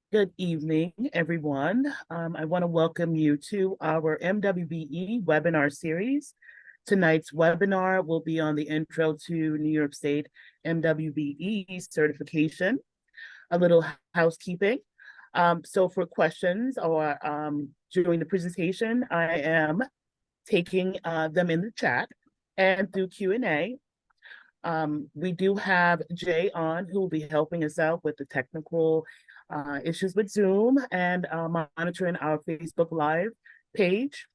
Good evening, everyone. I want to welcome you to our MWBE webinar series. Tonight's webinar will be on the Intro to New York State MWBE certification. A little housekeeping. So for questions or during the presentation, I am taking them in the chat and through Q&A. We do have Jay on who will be helping us out with the technical issues with Zoom and monitoring our Facebook Live page.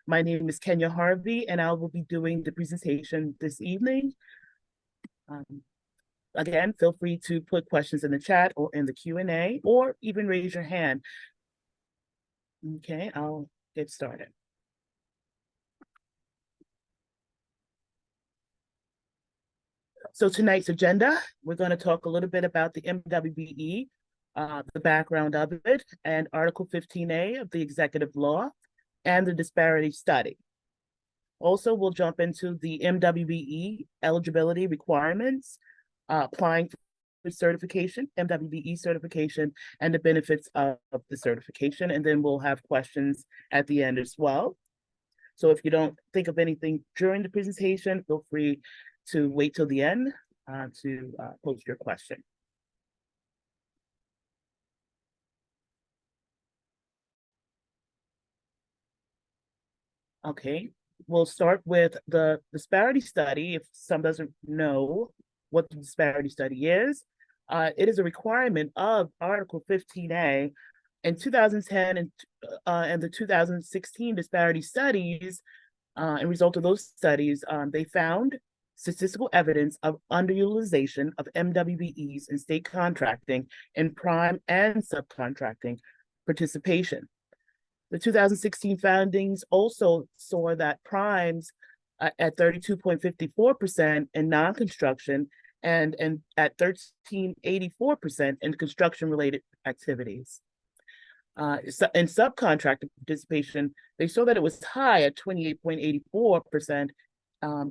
My name is Kenya Harvey, and I will be doing the presentation this evening. Again, feel free to put questions in the chat or in the Q&A, or even raise your hand. Okay, I'll get started. So tonight's agenda, we're going to talk a little bit about the MWBE, the background of it, and Article 15A of the Executive Law, and the disparity study. Also, we'll jump into the MWBE eligibility requirements, applying for certification, MWBE certification, and the benefits of the certification. And then we'll have questions at the end as well. So if you don't think of anything during the presentation, feel free to wait till the end to post your question. Okay, we'll start with the disparity study. If some doesn't know what the disparity study is, it is a requirement of Article 15A. In 2010 and the 2016 disparity studies, and result of those studies, they found statistical evidence of underutilization of MWBEs in state contracting in prime and subcontracting participation. The 2016 findings also saw that primes at 32.54% in non-construction and at 13.84% in construction-related activities. In subcontractor participation, they saw that it was high at 28.84%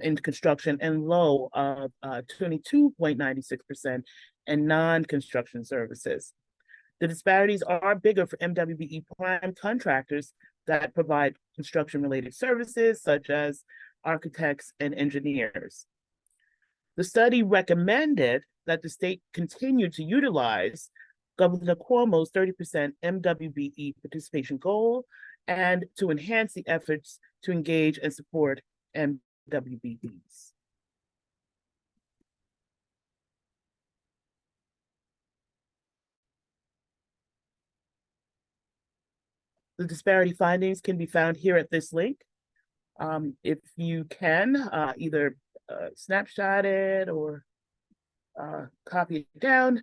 in construction and low of 22.96% in non-construction services. The disparities are bigger for MWBE prime contractors that provide construction-related services, such as architects and engineers. The study recommended that the state continue to utilize Governor Cuomo's 30% MWBE participation goal and to enhance the efforts to engage and support MWBEs. The disparity findings can be found here at this link. If you can, either snapshot it or copy it down,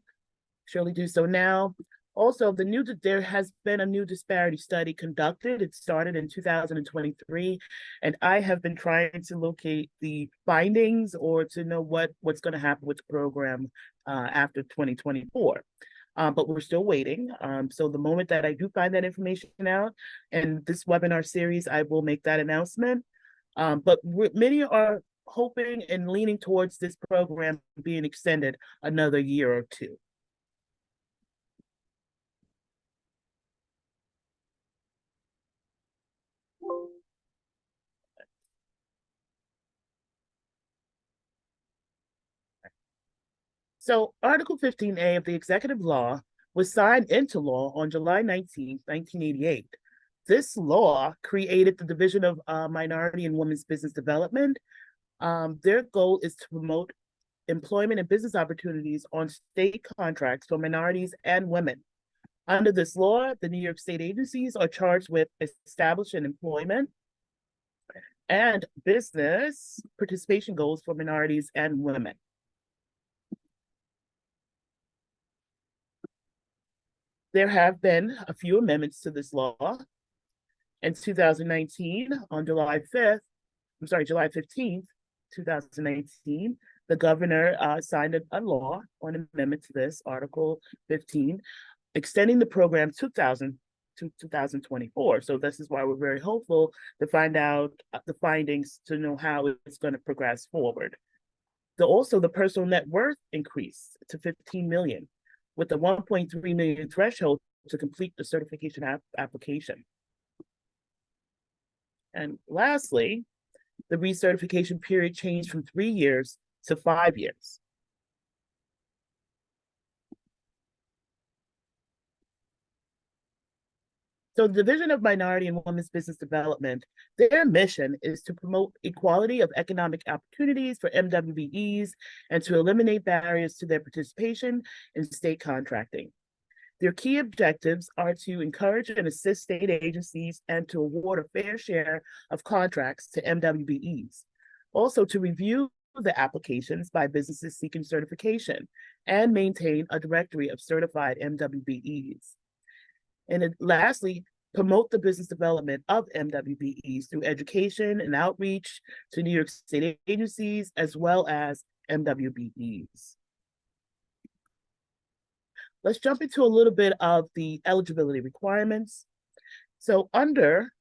surely do so now. Also, there has been a new disparity study conducted. It started in 2023, and I have been trying to locate the findings or to know what's going to happen with the program after 2024. But we're still waiting. So the moment that I do find that information out in this webinar series, I will make that announcement. But many are hoping and leaning towards this program being extended another year or two. So Article 15A of the Executive Law was signed into law on July 19, 1988. This law created the Division of Minority and Women's Business Development. Their goal is to promote employment and business opportunities on state contracts for minorities and women. Under this law, the New York State agencies are charged with establishing employment and business participation goals for minorities and women. There have been a few amendments to this law. In 2019, on July 15th, 2019, the governor signed a law on amendment to this, Article 15, extending the program to 2024. So this is why we're very hopeful to find out the findings to know how it's going to progress forward. Also, the personal net worth increased to 15 million, with the 1.3 million threshold to complete the certification application. And lastly, the recertification period changed from 3 years to 5 years. So the Division of Minority and Women's Business Development, their mission is to promote equality of economic opportunities for MWBEs and to eliminate barriers to their participation in state contracting. Their key objectives are to encourage and assist state agencies and to award a fair share of contracts to MWBEs. Also to review the applications by businesses seeking certification and maintain a directory of certified MWBEs. And lastly, promote the business development of MWBEs through education and outreach to New York State agencies as well as MWBEs. Let's jump into a little bit of the eligibility requirements. So under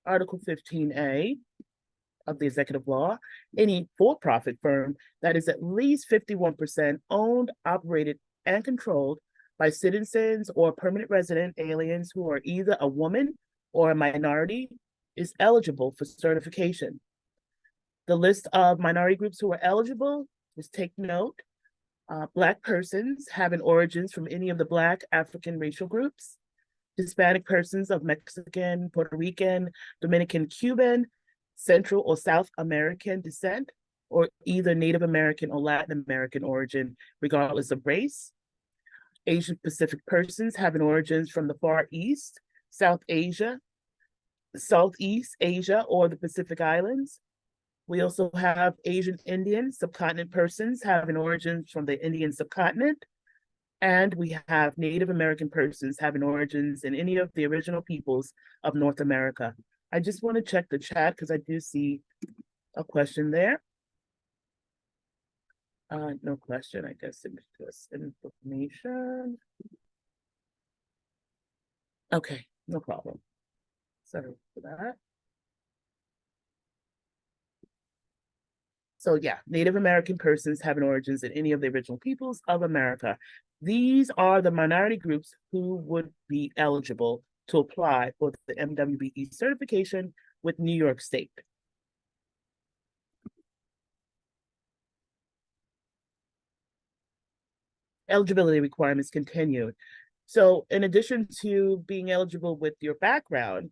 Article 15A of the executive law, any for-profit firm that is at least 51% owned, operated, and controlled by citizens or permanent resident aliens who are either a woman or a minority is eligible for certification. The list of minority groups who are eligible, just take note. Black persons having origins from any of the Black African racial groups, Hispanic persons of Mexican, Puerto Rican, Dominican, Cuban, Central or South American descent, or either Native American or Latin American origin, regardless of race. Asian Pacific persons having origins from the Far East, South Asia, Southeast Asia, or the Pacific Islands. We also have Asian Indian subcontinent persons having origins from the Indian subcontinent. And we have Native American persons having origins in any of the original peoples of North America. I just want to check the chat because I do see a question there. No question, I guess it's just information. Okay, no problem. Sorry for that. So yeah, Native American persons having origins in any of the original peoples of America. These are the minority groups who would be eligible to apply for the MWBE certification with New York State. Eligibility requirements continued. So in addition to being eligible with your background,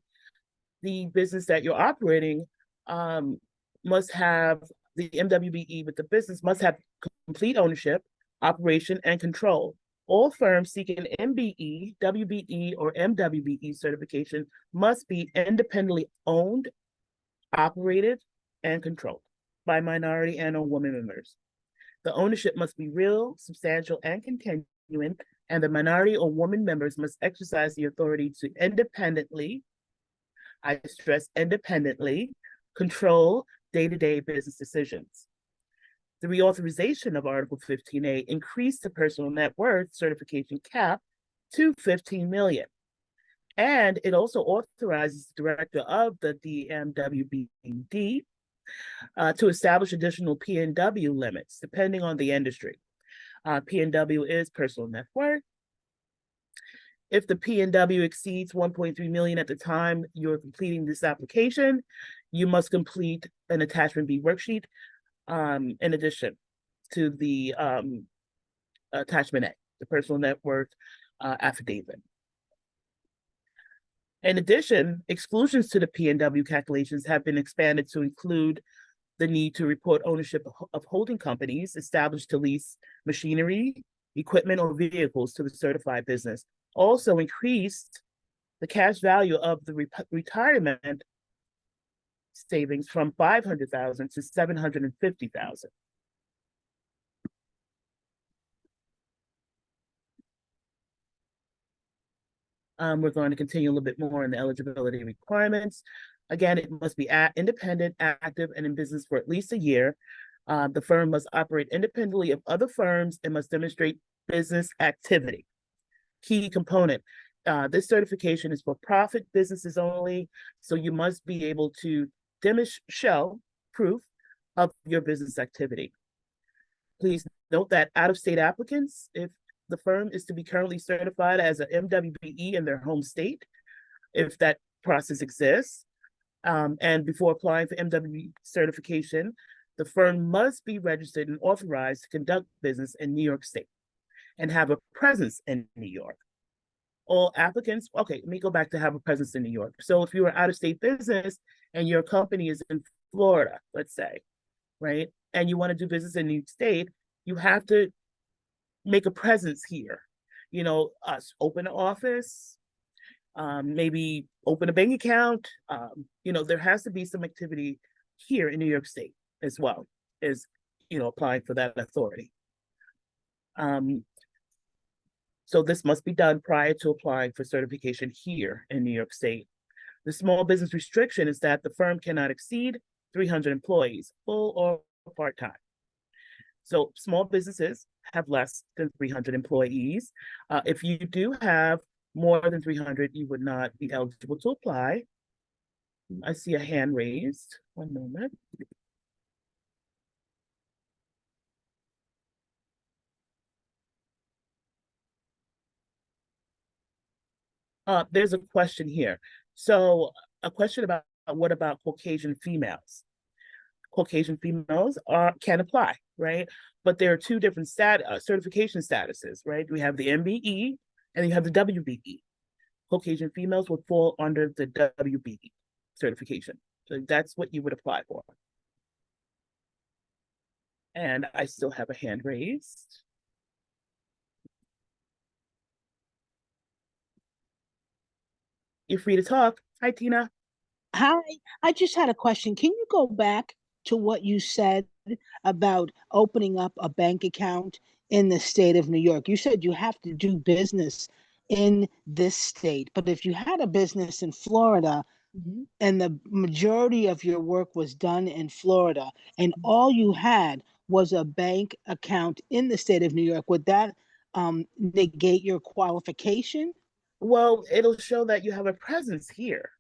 the business that you're operating must have the MWBE with the business must have complete ownership, operation, and control. All firms seeking MBE, WBE, or MWBE certification must be independently owned, operated, and controlled by minority and or women members. The ownership must be real, substantial, and continuing, and the minority or woman members must exercise the authority to independently, I stress independently, control day-to-day business decisions. The reauthorization of Article 15A increased the personal net worth certification cap to $15 million. And it also authorizes the director of the DMWBD to establish additional P&W limits depending on the industry. P&W is personal net worth. If the P&W exceeds 1.3 million at the time you're completing this application, you must complete an attachment B worksheet in addition to the attachment A, the personal net worth affidavit. In addition, exclusions to the P&W calculations have been expanded to include the need to report ownership of holding companies established to lease machinery, equipment, or vehicles to the certified business. Also increased the cash value of the retirement savings from $500,000 to $750,000. We're going to continue a little bit more in the eligibility requirements. Again, it must be independent, active, and in business for at least a year. The firm must operate independently of other firms and must demonstrate business activity. Key component, this certification is for profit businesses only, so you must be able to show proof of your business activity. Please note that out-of-state applicants, if the firm is to be currently certified as an MWBE in their home state, if that process exists. And before applying for MWBE certification, the firm must be registered and authorized to conduct business in New York State and have a presence in New York. All applicants, okay, let me go back to have a presence in New York. So if you're an out-of-state business and your company is in Florida, let's say, right, and you want to do business in New York State, you have to make a presence here. You know, open an office, maybe open a bank account. You know, there has to be some activity here in New York State as well as, you know, applying for that authority. So this must be done prior to applying for certification here in New York State. The small business restriction is that the firm cannot exceed 300 employees, full or part-time. So small businesses have less than 300 employees. If you do have more than 300, you would not be eligible to apply. I see a hand raised. One moment. There's a question here. So a question about what about Caucasian females? Caucasian females can apply, right? But there are two different certification statuses, right? We have the MBE and you have the WBE. Caucasian females would fall under the WBE certification. So that's what you would apply for. And I still have a hand raised. You're free to talk. Hi, Tina. Hi, I just had a question. Can you go back to what you said about opening up a bank account in the state of New York? You said you have to do business in this state, but if you had a business in Florida Mhm. and the majority of your work was done in Florida and all you had was a bank account in the state of New York, would that negate your qualification? Well, it'll show that you have a presence here,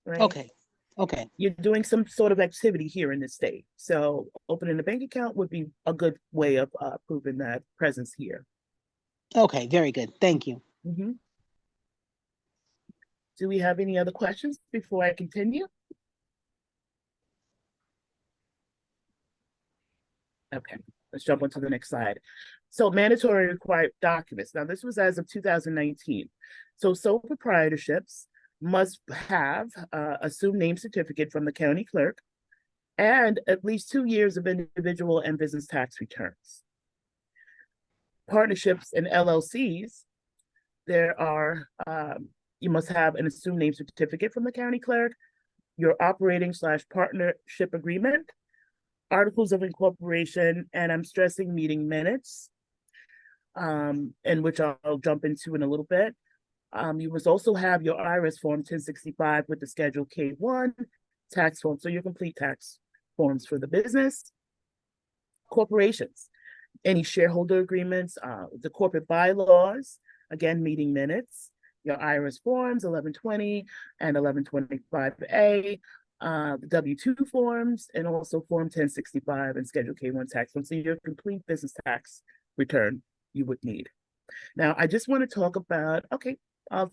right? Okay, okay. You're doing some sort of activity here in the state. So opening a bank account would be a good way of proving that presence here. Okay, very good. Thank you. Mhm. Do we have any other questions before I continue? Okay, let's jump on to the next slide. So mandatory required documents. Now this was as of 2019. So sole proprietorships must have assumed name certificate from the county clerk and at least 2 years of individual and business tax returns. Partnerships and LLCs, there are, you must have an assumed name certificate from the county clerk, your operating/partnership agreement, articles of incorporation, and I'm stressing meeting minutes, and which I'll jump into in a little bit. You must also have your IRS form 1065 with the Schedule K1 tax form, so your complete tax forms for the business. Corporations, any shareholder agreements, the corporate bylaws, again, meeting minutes, your IRS forms 1120 and 1125A, the W-2 forms, and also Form 1065 and Schedule K1 tax form. So your complete business tax return you would need. Now, I just want to talk about, okay,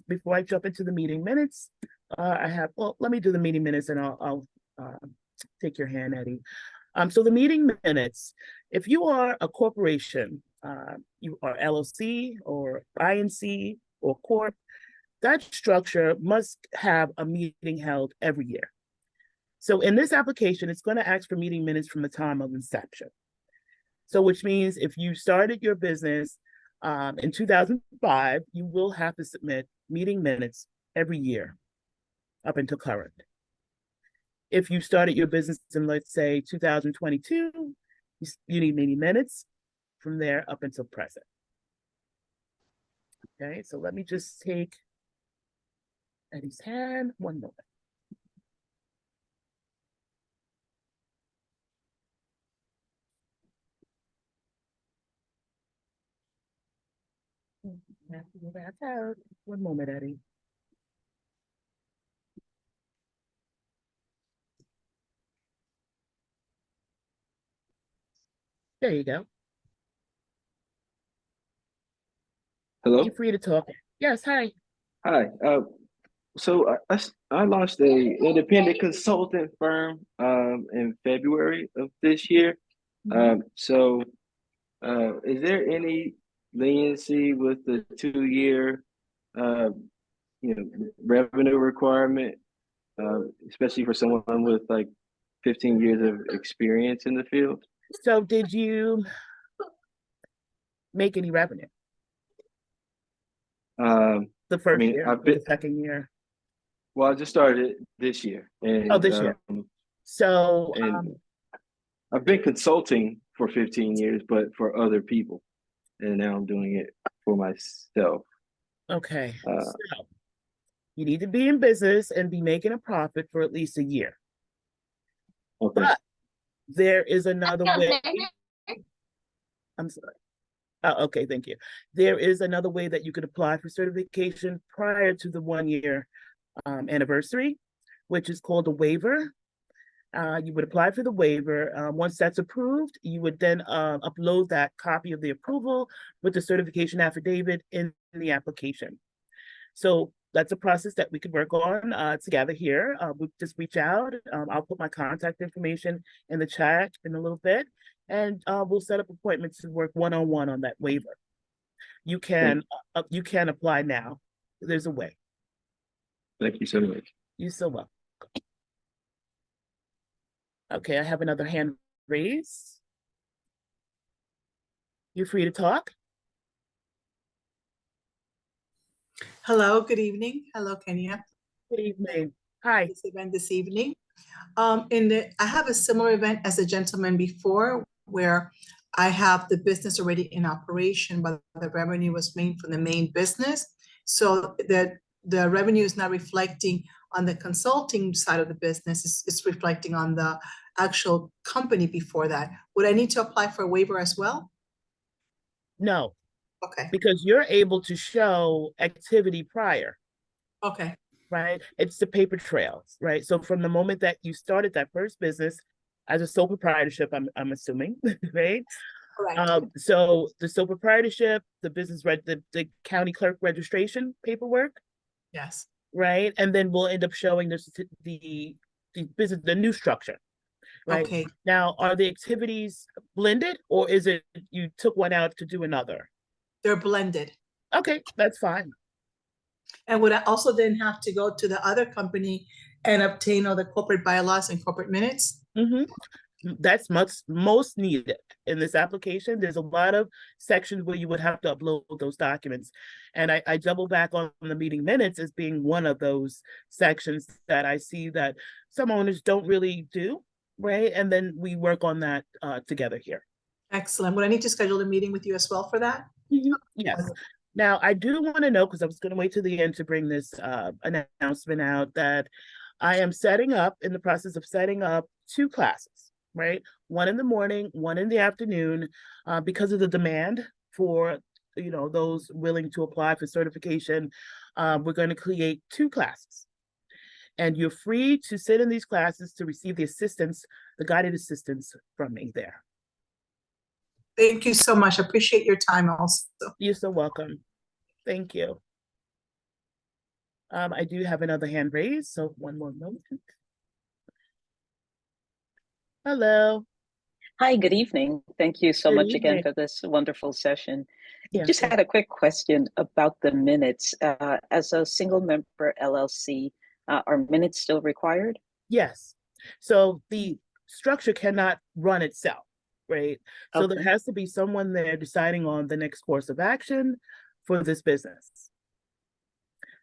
before I jump into the meeting minutes, well, let me do the meeting minutes and I'll take your hand, Eddie. So the meeting minutes, if you are a corporation, you are LLC or INC or Corp, that structure must have a meeting held every year. So in this application, it's going to ask for meeting minutes from the time of inception. So which means if you started your business in 2005, you will have to submit meeting minutes every year up until current. If you started your business in, let's say, 2022, you need meeting minutes from there up until present. Okay, so let me just take Eddie's hand. One moment. I have to go back out. One moment, Eddie. There you go. You're Hello. free to talk. Yes, hi. Hi. I launched a independent consultant firm in February of this year. Mhm. Is there any leniency with the 2 year uh, revenue requirement, especially for someone with like 15 years of experience in the field? So did you make any revenue Um, the I first mean, year or the second year? I just started this year, Oh, this year. So, and I've been consulting for 15 years, but for other people, and now I'm doing it for myself. okay. Uh, So you need to be in business and be making a profit for at least a year. okay, But there is another way. I'm sorry. Oh, okay, thank you. There is another way that you could apply for certification prior to the 1 year anniversary, which is called a waiver. You would apply for the waiver. Once that's approved, you would then upload that copy of the approval with the certification affidavit in the application. So that's a process that we could work on together here. We just reach out. I'll put my contact information in the chat in a little bit, and we'll set up appointments to work one-on-one on that waiver. You thank, can apply now. There's a way. thank you so much. You're so welcome. Okay, I have another hand raised. You're free to talk. Hello, good evening. Hello, Kenya. Good evening. Hi. This event this evening. I have a similar event as a gentleman before where I have the business already in operation, but the revenue was made from the main business. So the revenue is not reflecting on the consulting side of the business. It's reflecting on the actual company before that. Would I need to apply for a waiver as well? No, Okay, because you're able to show activity prior, okay, right? It's the paper trails, right? So from the moment that you started that first business as a sole proprietorship, I'm assuming, right? correct. So the sole proprietorship, the the county clerk registration paperwork, Yes. right? And then we'll end up showing the business, the new structure, right? Okay. Now, are the activities blended, or is it you took one out to do another? They're blended. Okay, that's fine. And would I also then have to go to the other company and obtain all the corporate bylaws and corporate minutes? Mm-hmm. That's most needed in this application. There's a lot of sections where you would have to upload those documents. And I double back on the meeting minutes as being one of those sections that I see that some owners don't really do, right? And then we work on that together here. Excellent. Would I need to schedule a meeting with you as well for that? Yes. Now, I do want to know, because I was going to wait to the end to bring this announcement out, that I am in the process of setting up 2 classes, right? One in the morning, one in the afternoon, because of the demand for, those willing to apply for certification. We're going to create 2 classes. And you're free to sit in these classes to receive the guided assistance from me there. Thank you so much. I appreciate your time also. You're so welcome. Thank you. I do have another hand raised, so one more moment. Hello. Hi, good evening. Thank you so Good much again evening. for this wonderful session. Yeah, Just had a quick question about the minutes. As a single member LLC, are minutes still required? yes. So the structure cannot run itself, right? So there Okay. has to be someone there deciding on the next course of action for this business.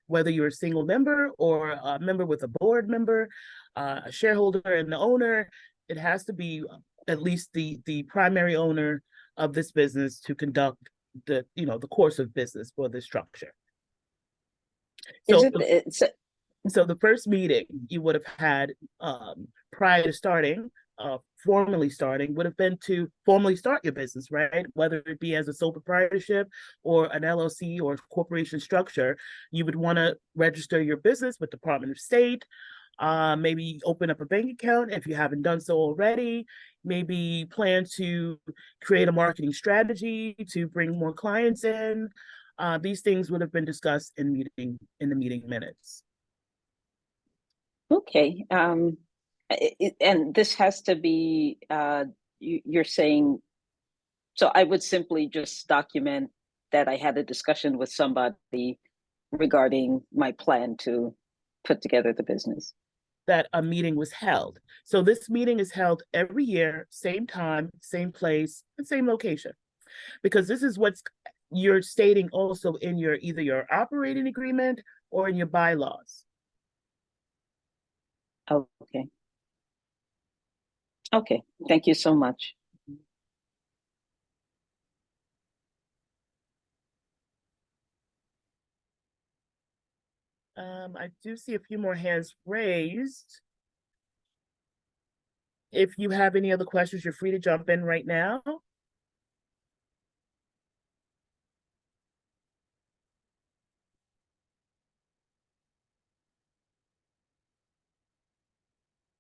Whether you're a single member or a member with a board member, a shareholder and the owner, it has to be at least the primary owner of this business to conduct the course of business for the structure. Is So it, so the first meeting you would have had prior to formally starting, would have been to formally start your business, right? Whether it be as a sole proprietorship or an LLC or corporation structure, you would want to register your business with Department of State, maybe open up a bank account if you haven't done so already, maybe plan to create a marketing strategy to bring more clients in, These things would have been discussed in the meeting minutes. Okay. And this has to be, you're saying, so I would simply just document that I had a discussion with somebody regarding my plan to put together the business. That a meeting was held. So this meeting is held every year, same time, same place, and same location. Because this is what's you're stating also in your either your operating agreement or in your bylaws. Okay. Okay, thank you so much. I do see a few more hands raised. If you have any other questions, you're free to jump in right now.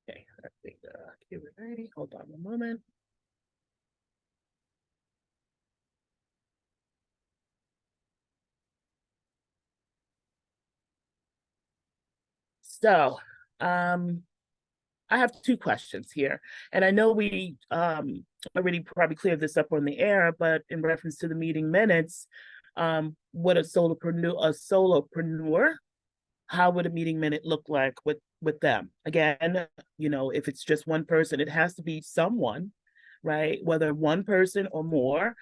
Okay, I think Q&A. Hold on a moment. So, I have two questions here, and I know we already probably cleared this up on the air, but in reference to the meeting minutes, what a solopreneur, how would a meeting minute look like with them? Again, you know, if it's just one person, it has to be someone, right? Whether one person or more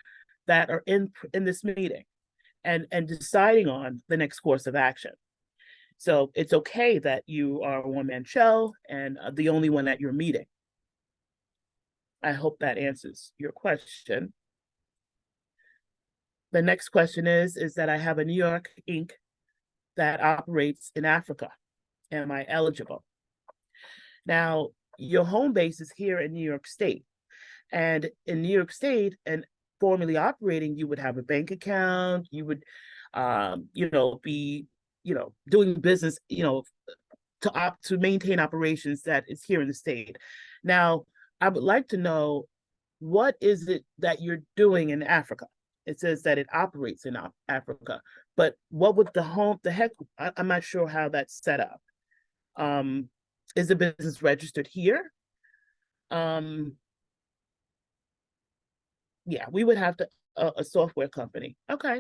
that are in this meeting and deciding on the next course of action. So it's okay that you are a one-man show and the only one at your meeting. I hope that answers your question. The next question is that I have a New York Inc. that operates in Africa. Am I eligible? Now, your home base is here in New York State. And in New York State and formally operating, you would have a bank account, you would, you know, be, you know, doing business, you know, to maintain operations that is here in the state. Now, I would like to know, what is it that you're doing in Africa? It says that it operates in Africa, but what would I'm not sure how that's set up. Is the business registered here? Yeah, we would have to a software company. Okay.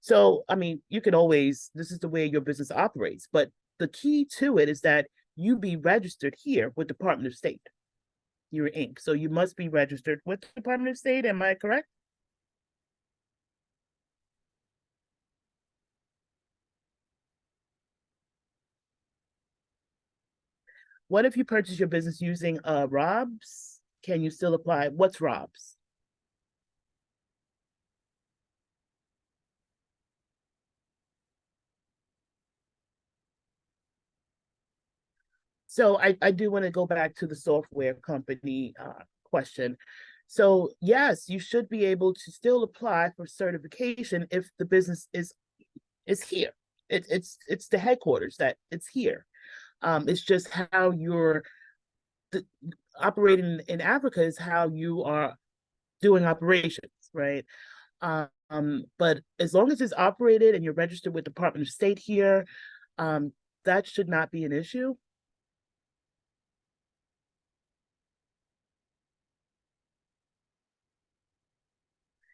So, I mean, you can always, this is the way your business operates, but the key to it is that you be registered here with Department of State. You're Inc. So you must be registered with the Department of State. Am I correct? What if you purchase your business using ROBS? Can you still apply? What's ROBS? So I do want to go back to the software company question. So yes, you should be able to still apply for certification if the business is here. It's the headquarters that it's here. It's just how you're operating in Africa is how you are doing operations, right? But as long as it's operated and you're registered with Department of State here, that should not be an issue.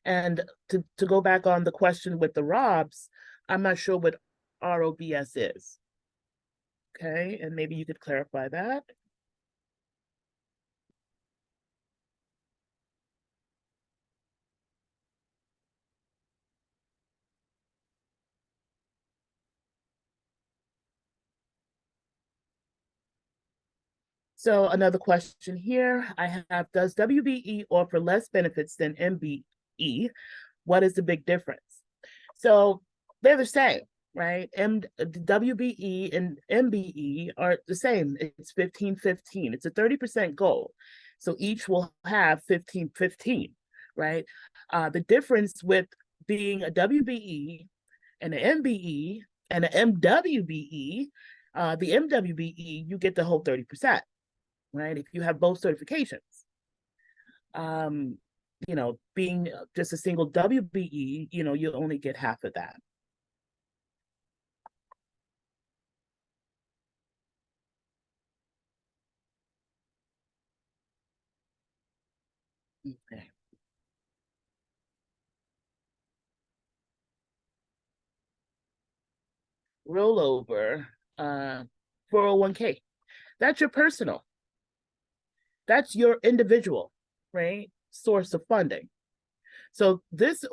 And to go back on the question with the ROBS, I'm not sure what ROBS is. Okay, and maybe you could clarify that. So another question here I have, does WBE offer less benefits than MBE? What is the big difference? So they're the same, right? WBE and MBE are the same. It's 15-15. It's a 30% goal. So each will have 15-15, right? The difference with being a WBE and an MBE and an MWBE, the MWBE, you get the whole 30%, right? If you have both certifications. being just a single WBE, you only get half of that. Okay. Rollover, 401k. That's your personal. That's your individual, right? Source of funding. So this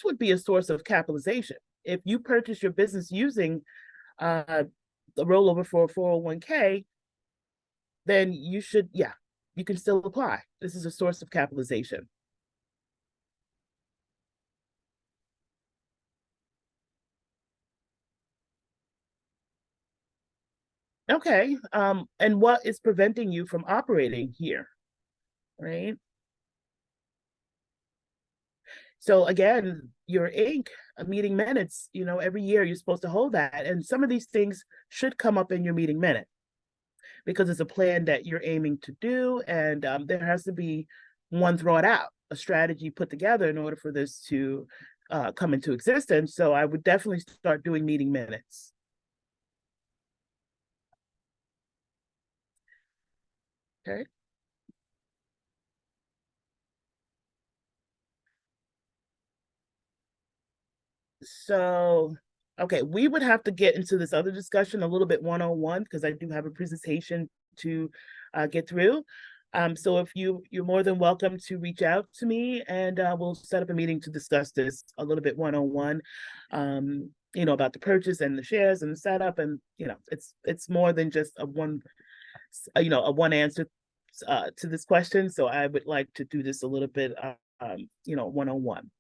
would be a source of capitalization. If you purchase your business using the rollover for a 401k, then you can still apply. This is a source of capitalization. Okay, and what is preventing you from operating here, right? So again, your Inc. Meeting minutes, every year you're supposed to hold that. And some of these things should come up in your meeting minute because it's a plan that you're aiming to do. And there has to be one thought out, a strategy put together in order for this to come into existence. So I would definitely start doing meeting minutes. Okay. So, okay, we would have to get into this other discussion a little bit one-on-one because I do have a presentation to get through. So if you're more than welcome to reach out to me and we'll set up a meeting to discuss this a little bit one-on-one, about the purchase and the shares and the setup. And, it's more than just a one answer to this question. So I would like to do this a little bit, one-on-one.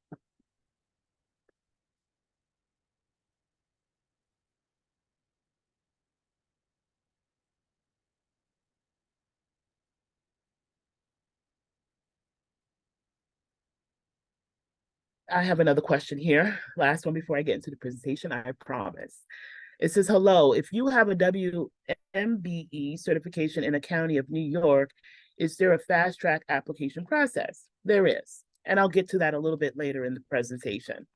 I have another question here. Last one before I get into the presentation, I promise. It says, hello, if you have a MWBE certification in the County of New York, is there a fast track application process? There is. And I'll get to that a little bit later in the presentation.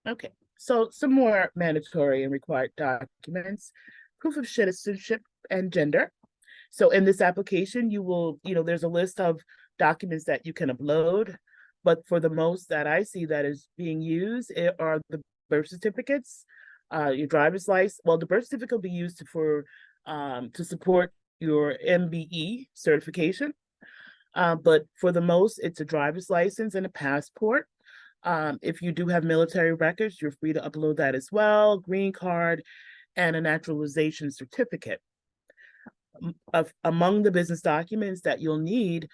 Okay, so some more mandatory and required documents, proof of citizenship and gender. So in this application, you will, there's a list of documents that you can upload, but for the most that I see that is being used are the birth certificates, your driver's license. Well, the birth certificate will be used to support your MBE certification. But for the most, it's a driver's license and a passport. If you do have military records, you're free to upload that as well, green card, and a naturalization certificate. Among the business documents that you'll need,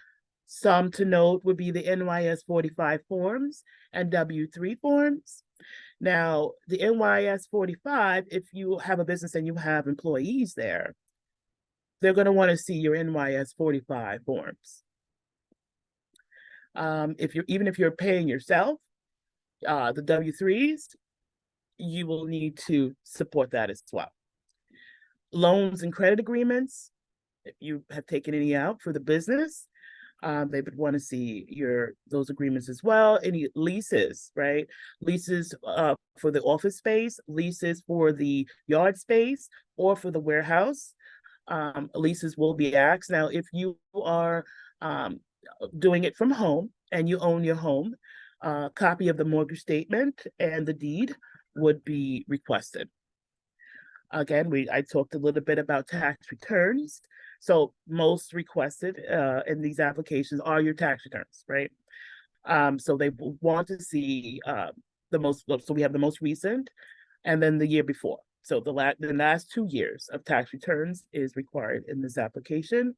some to note would be the NYS 45 forms and W-3 forms. Now, the NYS 45, if you have a business and you have employees there, they're going to want to see your NYS 45 forms. Even if you're paying yourself, the W-3s, you will need to support that as well. Loans and credit agreements, if you have taken any out for the business, they would want to see those agreements as well. Any leases, right? Leases for the office space, leases for the yard space, or for the warehouse. Leases will be asked. Now, if you are doing it from home and you own your home, a copy of the mortgage statement and the deed would be requested. Again, I talked a little bit about tax returns. So most requested in these applications are your tax returns, right? So they want to see so we have the most recent and then the year before. So the last 2 years of tax returns is required in this application.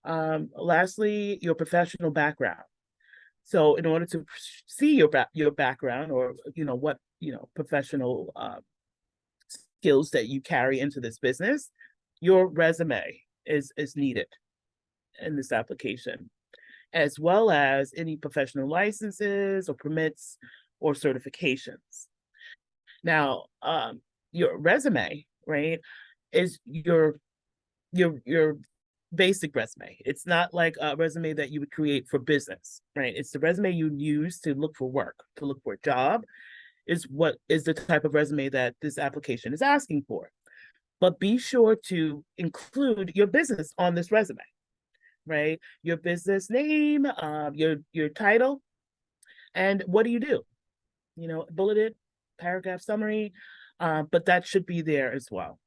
Lastly, your professional background. So in order to see your background, or what professional skills that you carry into this business, your resume is needed in this application, as well as any professional licenses or permits or certifications. Now, your resume, right, is your basic resume. It's not like a resume that you would create for business, right? It's the resume you use to look for work, to look for a job, is what is the type of resume that this application is asking for. But be sure to include your business on this resume, right? Your business name, your title, and what do you do? Bulleted, paragraph summary, but that should be there as well.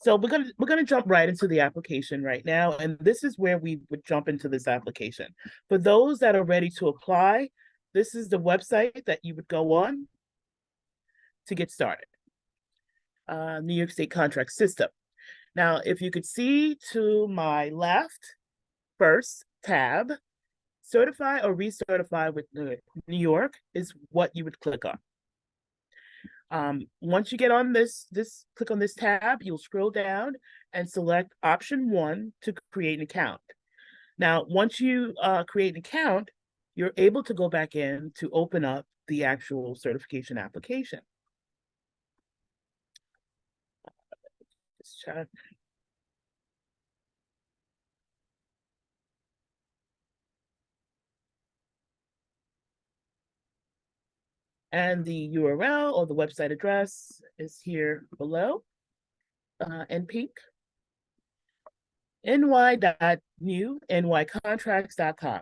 So we're gonna jump right into the application right now, and this is where we would jump into this application. For those that are ready to apply, this is the website that you would go on to get started. New York State Contract System. Now, if you could see to my left, first tab, certify or recertify with New York is what you would click on. Once you get on click on this tab, you'll scroll down and select option 1 to create an account. Now, once you create an account, you're able to go back in to open up the actual certification application. Let's check. And the URL or the website address is here below in pink. ny.new.nycontracts.com.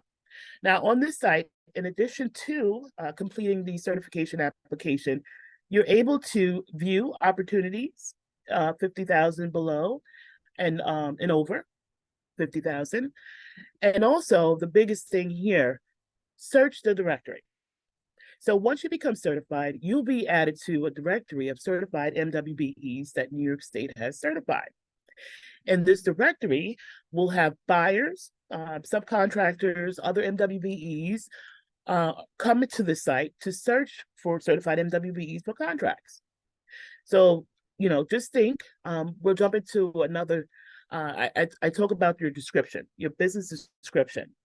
Now, on this site, in addition to completing the certification application, you're able to view opportunities 50,000 below and over 50,000. And also, the biggest thing here, search the directory. So once you become certified, you'll be added to a directory of certified MWBEs that New York State has certified. And this directory will have buyers, subcontractors, other MWBEs come to the site to search for certified MWBEs for contracts. So, just think, we'll jump into another, I talk about your description, your business description,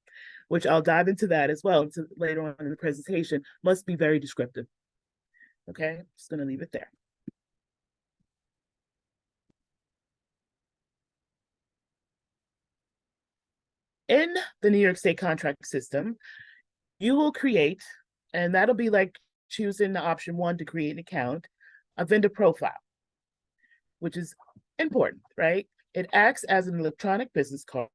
which I'll dive into that as well later on in the presentation, must be very descriptive. Okay, just gonna leave it there. In the New York State contract system, you will create, and that'll be like choosing the option 1 to create an account, a vendor profile, which is important, right? It acts as an electronic business card.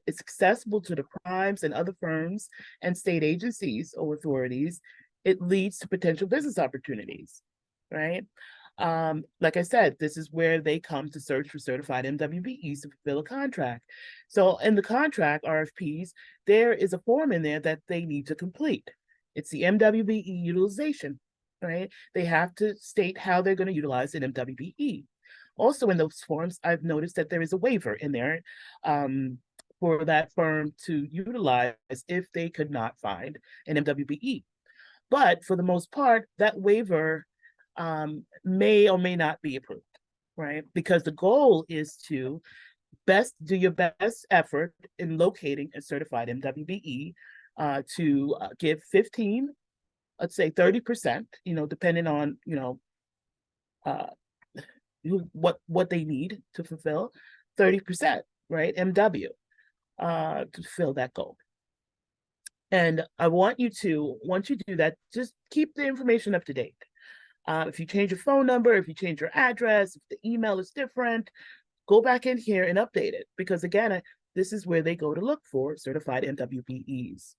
It's accessible to the primes and other firms and state agencies or authorities. It leads to potential business opportunities, right? Like I said, this is where they come to search for certified MWBEs to fulfill a contract. So in the contract RFPs, there is a form in there that they need to complete. It's the MWBE utilization, right? They have to state how they're going to utilize an MWBE. Also in those forms, I've noticed that there is a waiver in there for that firm to utilize if they could not find an MWBE. But for the most part, that waiver may or may not be approved, right? Because the goal is to do your best effort in locating a certified MWBE to give 15, let's say 30%, depending on, what they need to fulfill, 30%, right? MW to fulfill that goal. And I want you to, once you do that, just keep the information up to date. If you change your phone number, if you change your address, if the email is different, go back in here and update it. Because again, this is where they go to look for certified MWBEs.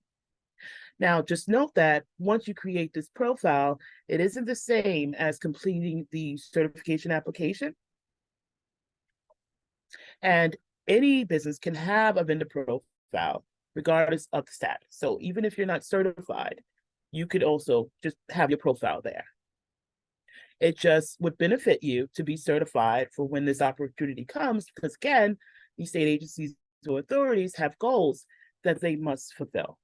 Now, just note that once you create this profile, it isn't the same as completing the certification application. And any business can have a vendor profile regardless of the status. So even if you're not certified, you could also just have your profile there. It just would benefit you to be certified for when this opportunity comes, because again, these state agencies or authorities have goals that they must fulfill.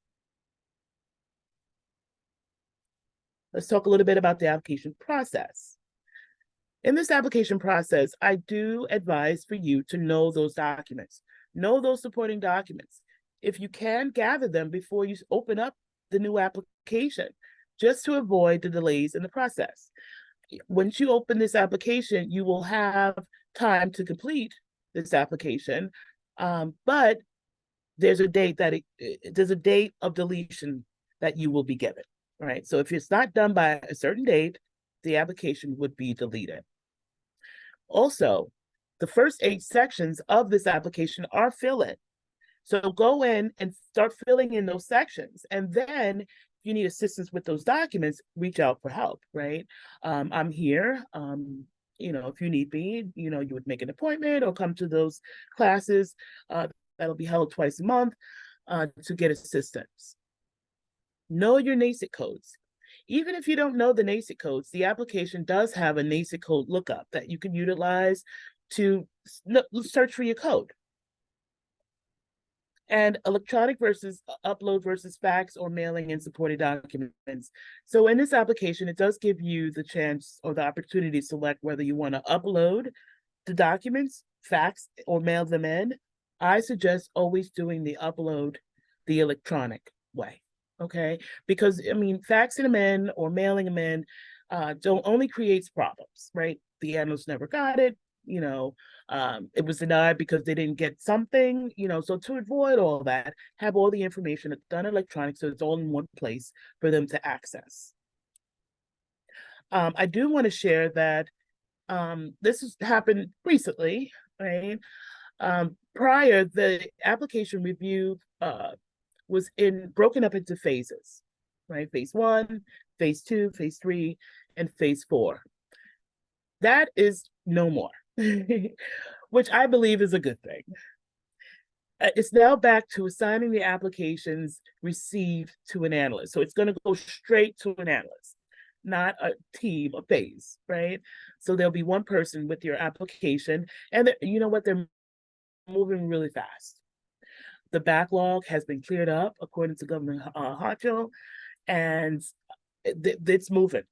Let's talk a little bit about the application process. In this application process, I do advise for you to know those documents, know those supporting documents. If you can, gather them before you open up the new application, just to avoid the delays in the process. Once you open this application, you will have time to complete this application, but there's a date that there's a date of deletion that you will be given, right? So if it's not done by a certain date, the application would be deleted. Also, the first 8 sections of this application are fill-in. So go in and start filling in those sections. And then if you need assistance with those documents, reach out for help, right? I'm here. If you need me, you would make an appointment or come to those classes that'll be held twice a month to get assistance. Know your NAICS codes. Even if you don't know the NAICS codes, the application does have a NAICS code lookup that you can utilize to search for your code. And electronic versus upload versus fax or mailing and supporting documents. So in this application, it does give you the chance or the opportunity to select whether you want to upload the documents, fax, or mail them in. I suggest always doing the upload the electronic way. Okay, because I mean, faxing them in or mailing them in only creates problems, right? The analyst never got it, it was denied because they didn't get something, so to avoid all that, have all the information done electronic so it's all in one place for them to access. I do want to share that this has happened recently, right? Prior, the application review was broken up into phases, right? Phase 1, phase 2, phase 3, and phase 4. That is no more, which I believe is a good thing. It's now back to assigning the applications received to an analyst. So it's going to go straight to an analyst, not a team, a phase, right? So there'll be one person with your application, and you know what? They're moving really fast. The backlog has been cleared up according to Governor Hochul, and it's moving.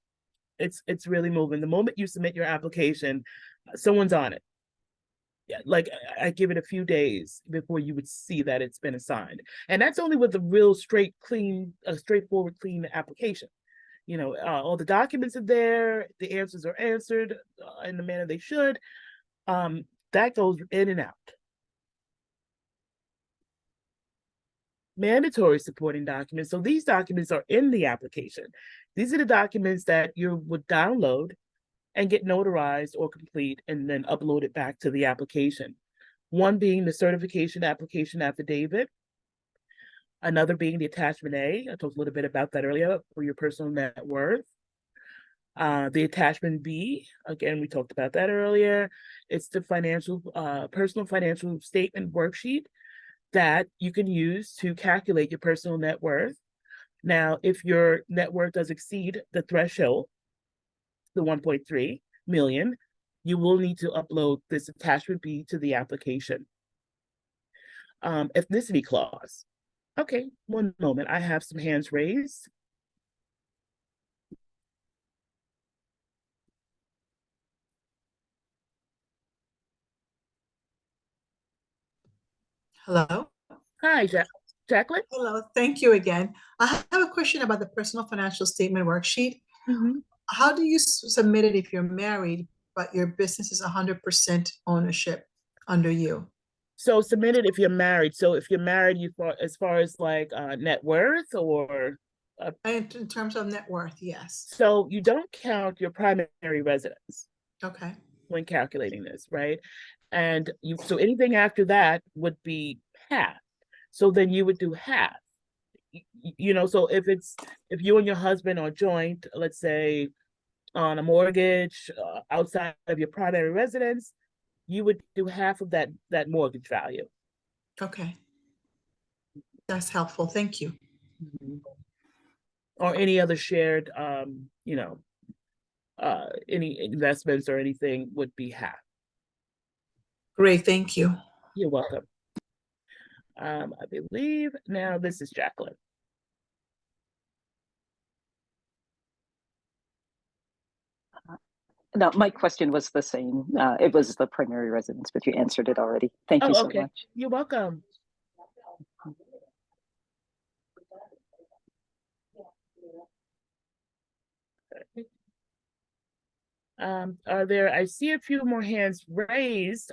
It's really moving. The moment you submit your application, someone's on it. Yeah, like I give it a few days before you would see that it's been assigned, and that's only with a real straightforward, clean application. All the documents are there, the answers are answered in the manner they should. That goes in and out. Mandatory supporting documents. So these documents are in the application. These are the documents that you would download and get notarized or complete and then upload it back to the application. One being the certification application affidavit. Another being the attachment A. I talked a little bit about that earlier for your personal net worth. The attachment B, again, we talked about that earlier. It's the personal financial statement worksheet that you can use to calculate your personal net worth. Now, if your net worth does exceed the threshold, the 1.3 million, you will need to upload this attachment B to the application. Ethnicity clause. Okay, one moment. I have some hands raised. Hello. Hi, Jacqueline. Hello. Thank you again. I have a question about the personal financial statement worksheet. Mm-hmm. How do you submit it if you're married, but your business is 100% ownership under you? So submit it if you're married. So if you're married, as far as like net worth or In terms of net worth, yes. so you don't count your primary residence Okay. when calculating this, right? And so anything after that would be half. So then you would do half. So if you and your husband are joint, let's say on a mortgage outside of your primary residence, you would do half of that mortgage value. Okay. That's helpful. Thank you. Mm-hmm. Or any other shared, any investments or anything would be half. Great, thank you. You're welcome. I believe now this is Jacqueline. No, my question was the same. It was the primary residence, but you answered it already. Thank you so Okay. much. You're welcome. Are there, I see a few more hands raised.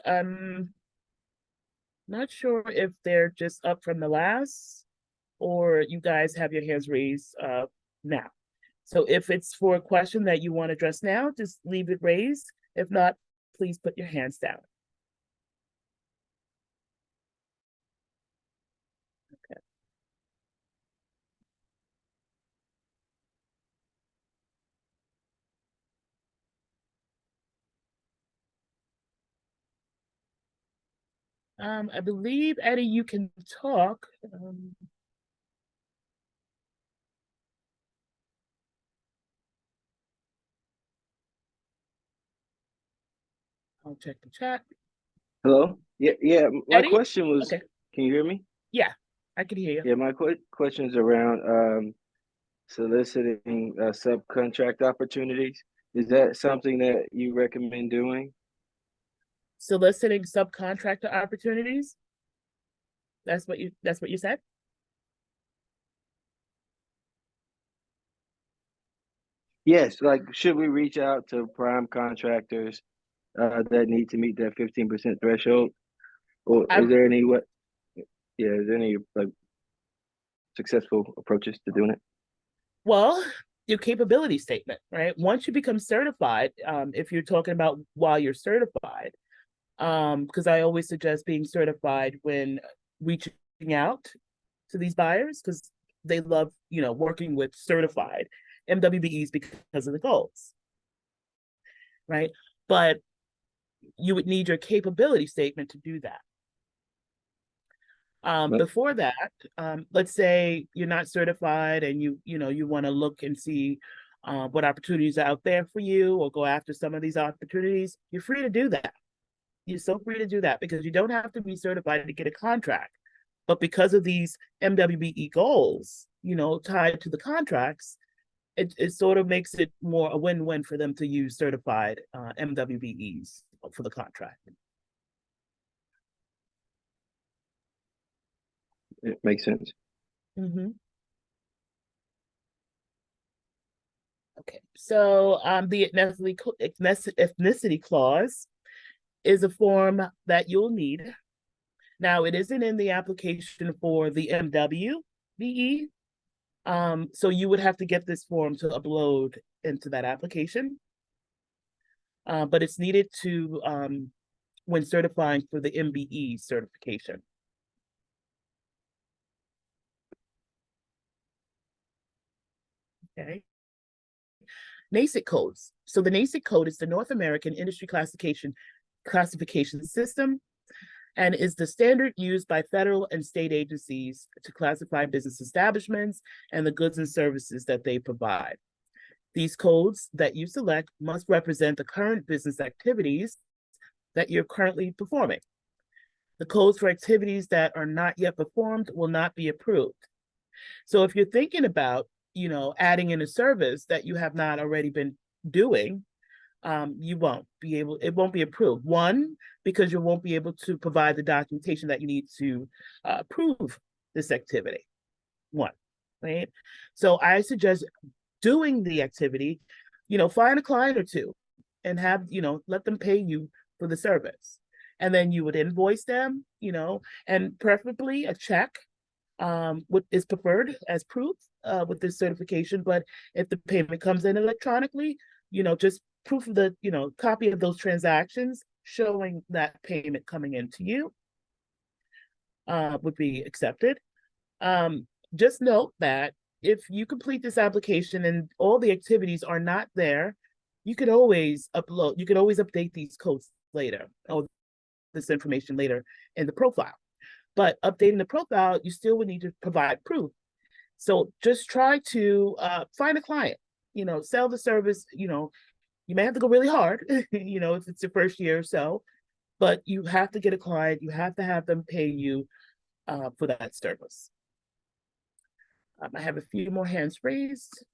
Not sure if they're just up from the last or you guys have your hands raised now. So if it's for a question that you want to address now, just leave it raised. If not, please put your hands down. Okay. I believe, Eddie, you can talk. I'll check the chat. Hello? Yeah, my Eddie? question was, Okay. can you hear me? Yeah, I can hear you. Yeah, my question is around soliciting subcontract opportunities. Is that something that you recommend doing? Soliciting subcontractor opportunities. That's what you said? Yes, like should we reach out to prime contractors that need to meet that 15% threshold? Or is there any what? Yeah, is there any like successful approaches to doing it? Well, your capability statement, right? Once you become certified, if you're talking about while you're certified, because I always suggest being certified when reaching out to these buyers because they love, working with certified MWBEs because of the goals, right? But you would need your capability statement to do that. Before that, let's say you're not certified and you want to look and see what opportunities are out there for you or go after some of these opportunities, you're free to do that. You're so free to do that because you don't have to be certified to get a contract. But because of these MWBE goals, tied to the contracts, it sort of makes it more a win-win for them to use certified MWBEs for the contract. It makes sense. Mm-hmm. Okay, so the ethnicity clause is a form that you'll need. Now, it isn't in the application for the MWBE, so you would have to get this form to upload into that application. But it's needed to when certifying for the MBE certification. Okay. NAICS codes. So the NAICS code is the North American Industry Classification System and is the standard used by federal and state agencies to classify business establishments and the goods and services that they provide. These codes that you select must represent the current business activities that you're currently performing. The codes for activities that are not yet performed will not be approved. So if you're thinking about, adding in a service that you have not already been doing, you won't be able, it won't be approved. One, because you won't be able to provide the documentation that you need to approve this activity. One, right? So I suggest doing the activity, find a client or two and have, let them pay you for the service. And then you would invoice them, and preferably a check what is preferred as proof with this certification. But if the payment comes in electronically, just proof of the, copy of those transactions showing that payment coming into you would be accepted. Just note that if you complete this application and all the activities are not there, you could always update these codes later, or this information later in the profile. But updating the profile, you still would need to provide proof. So just try to find a client, sell the service, You may have to go really hard, you know, if it's your first year or so, but you have to get a client, you have to have them pay you for that service. I have a few more hands raised.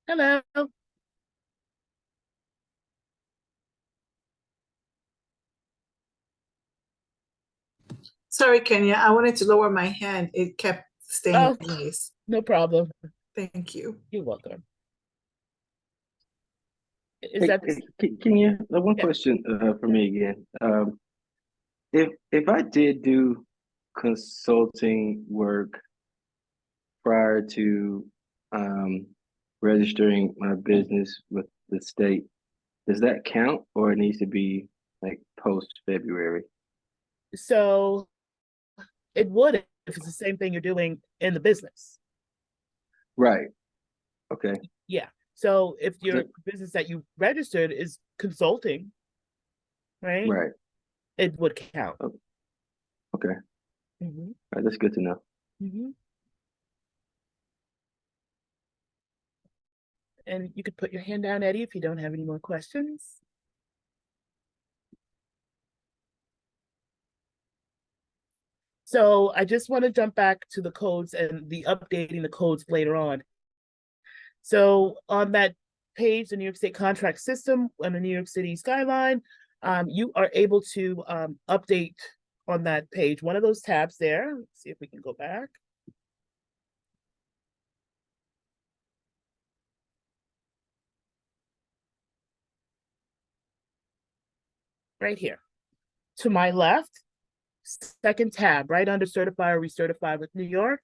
Hello. Sorry, Kenya, I wanted to lower my hand. It kept staying Oh, raised. no problem. Thank you. You're welcome. Is Hey, that can you, one yeah. question for me again? If I did do consulting work prior to registering my business with the state, does that count, or it needs to be like post February? So it would if it's the same thing you're doing in the business. Right. Okay. Yeah. So if your business that you registered is consulting, right? Right. It would count. Oh, okay. Mm-hmm. All right, that's good to know. Mm-hmm. And you could put your hand down, Eddie, if you don't have any more questions. So I just want to jump back to the codes and the updating the codes later on. So on that page, the New York State contract system and the New York City skyline, you are able to update on that page, one of those tabs there. Let's see if we can go back. Right here. To my left, second tab, right under certify or recertify with New York,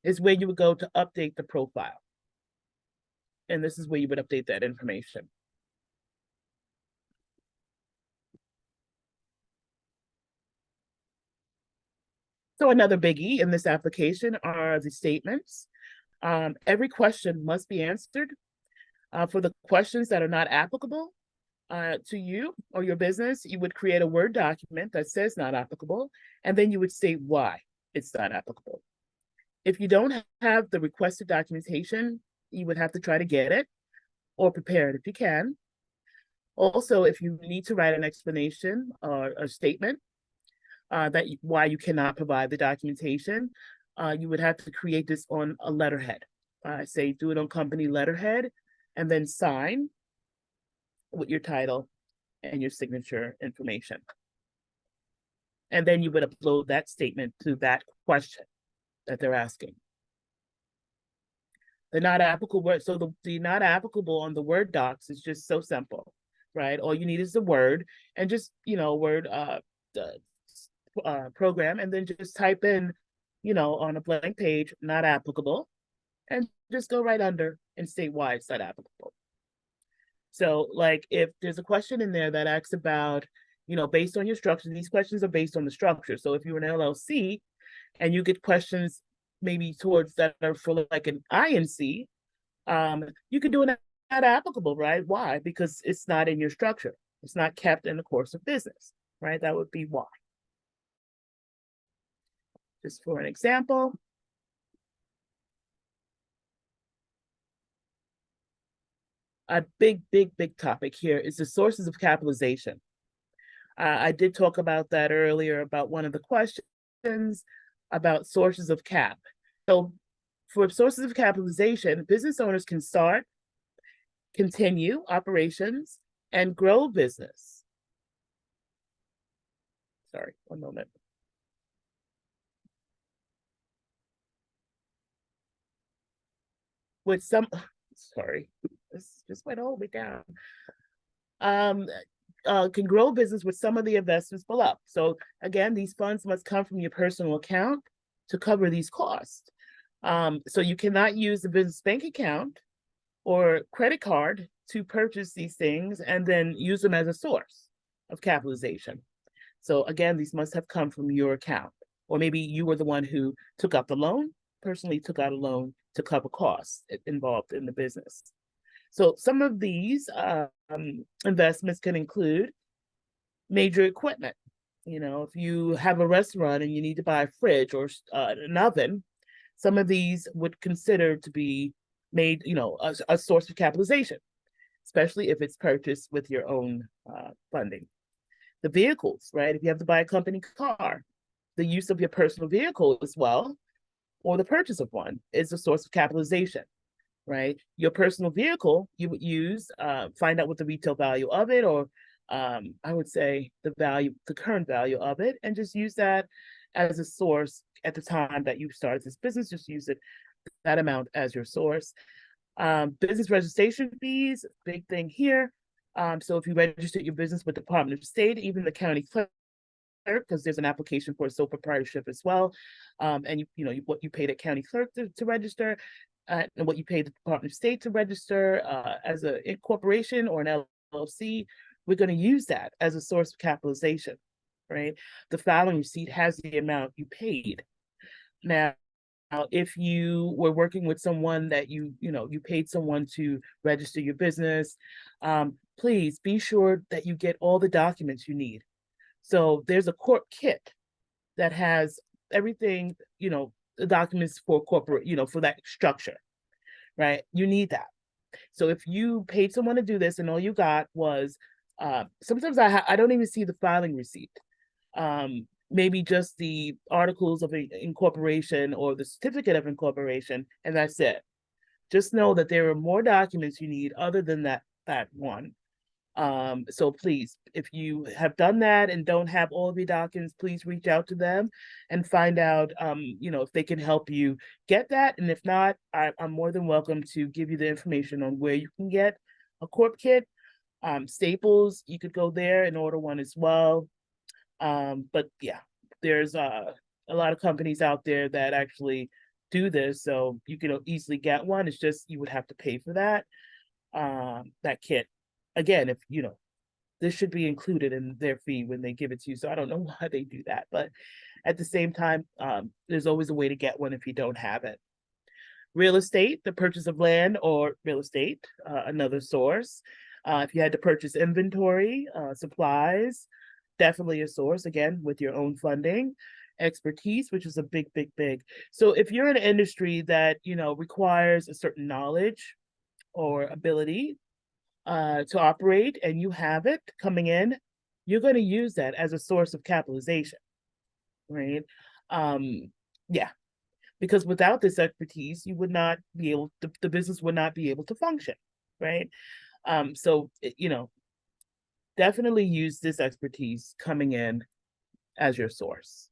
is where you would go to update the profile. And this is where you would update that information. So another biggie in this application are the statements. Every question must be answered. For the questions that are not applicable to you or your business, you would create a Word document that says not applicable, and then you would state why it's not applicable. If you don't have the requested documentation, you would have to try to get it or prepare it if you can. Also, if you need to write an explanation or a statement why you cannot provide the documentation, you would have to create this on a letterhead. Say do it on company letterhead and then sign with your title and your signature information. And then you would upload that statement to that question that they're asking. The not applicable word, so the not applicable on the Word docs is just so simple, right? All you need is the word and just, you know, Word program, and then just type in, you know, on a blank page, not applicable, and just go right under and state why it's not applicable. So like if there's a question in there that asks about, you know, based on your structure, these questions are based on the structure. So if you're an LLC and you get questions maybe towards that are for like an INC, you could do an not applicable, right? Why? Because it's not in your structure. It's not kept in the course of business, right? That would be why. Just for an example. A big topic here is the sources of capitalization. I did talk about that earlier about one of the questions about sources of cap. So for sources of capitalization, business owners can start, continue operations, and grow business. Sorry, one moment. With some, sorry, this just went all the way down. Can grow business with some of the investments below. So again, these funds must come from your personal account to cover these costs. So you cannot use the business bank account or credit card to purchase these things and then use them as a source of capitalization. So again, these must have come from your account, or maybe you were the one who took out the loan, personally took out a loan to cover costs involved in the business. So some of these investments can include major equipment. You know, if you have a restaurant and you need to buy a fridge or an oven, some of these would consider to be made, a source of capitalization, especially if it's purchased with your own funding. The vehicles, right? If you have to buy a company car, the use of your personal vehicle as well, or the purchase of one, is a source of capitalization, right? Your personal vehicle, you would use, find out what the retail value of it, or I would say the current value of it, and just use that as a source at the time that you started this business. Just use that amount as your source. Business registration fees, big thing here. So if you register your business with the Department of State, even the county clerk, because there's an application for a sole proprietorship as well, and what you pay the county clerk to register, and what you pay the Department of State to register as a corporation or an LLC, we're going to use that as a source of capitalization, right? The filing receipt has the amount you paid. Now, if you were working with someone that you paid someone to register your business, please be sure that you get all the documents you need. So there's a corp kit that has everything, the documents for corporate, for that structure, right? You need that. So if you paid someone to do this and all you got was, sometimes I don't even see the filing receipt. Maybe just the articles of incorporation or the certificate of incorporation, and that's it. Just know that there are more documents you need other than that one. So please, if you have done that and don't have all of your documents, please reach out to them and find out, if they can help you get that. And if not, I'm more than welcome to give you the information on where you can get a corp kit. Staples, you could go there and order one as well. But yeah, there's a lot of companies out there that actually do this, so you can easily get one. It's just you would have to pay for that kit. Again, if this should be included in their fee when they give it to you. So I don't know why they do that, but at the same time, there's always a way to get one if you don't have it. Real estate, the purchase of land or real estate, another source. If you had to purchase inventory, supplies, definitely a source, again, with your own funding. Expertise, which is a big. So if you're in an industry that, requires a certain knowledge or ability to operate, and you have it coming in, you're going to use that as a source of capitalization, right? Yeah, because without this expertise, you would not be able, the business would not be able to function, right? So, definitely use this expertise coming in as your source.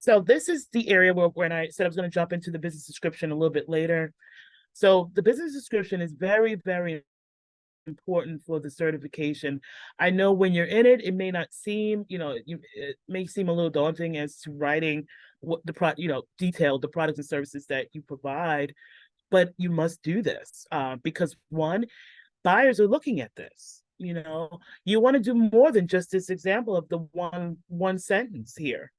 So this is the area where when I said I was going to jump into the business description a little bit later. So the business description is very important for the certification. I know when you're in it, it may not seem, it may seem a little daunting as to writing what detail the products and services that you provide, but you must do this because one, buyers are looking at this. You want to do more than just this example of the one sentence here.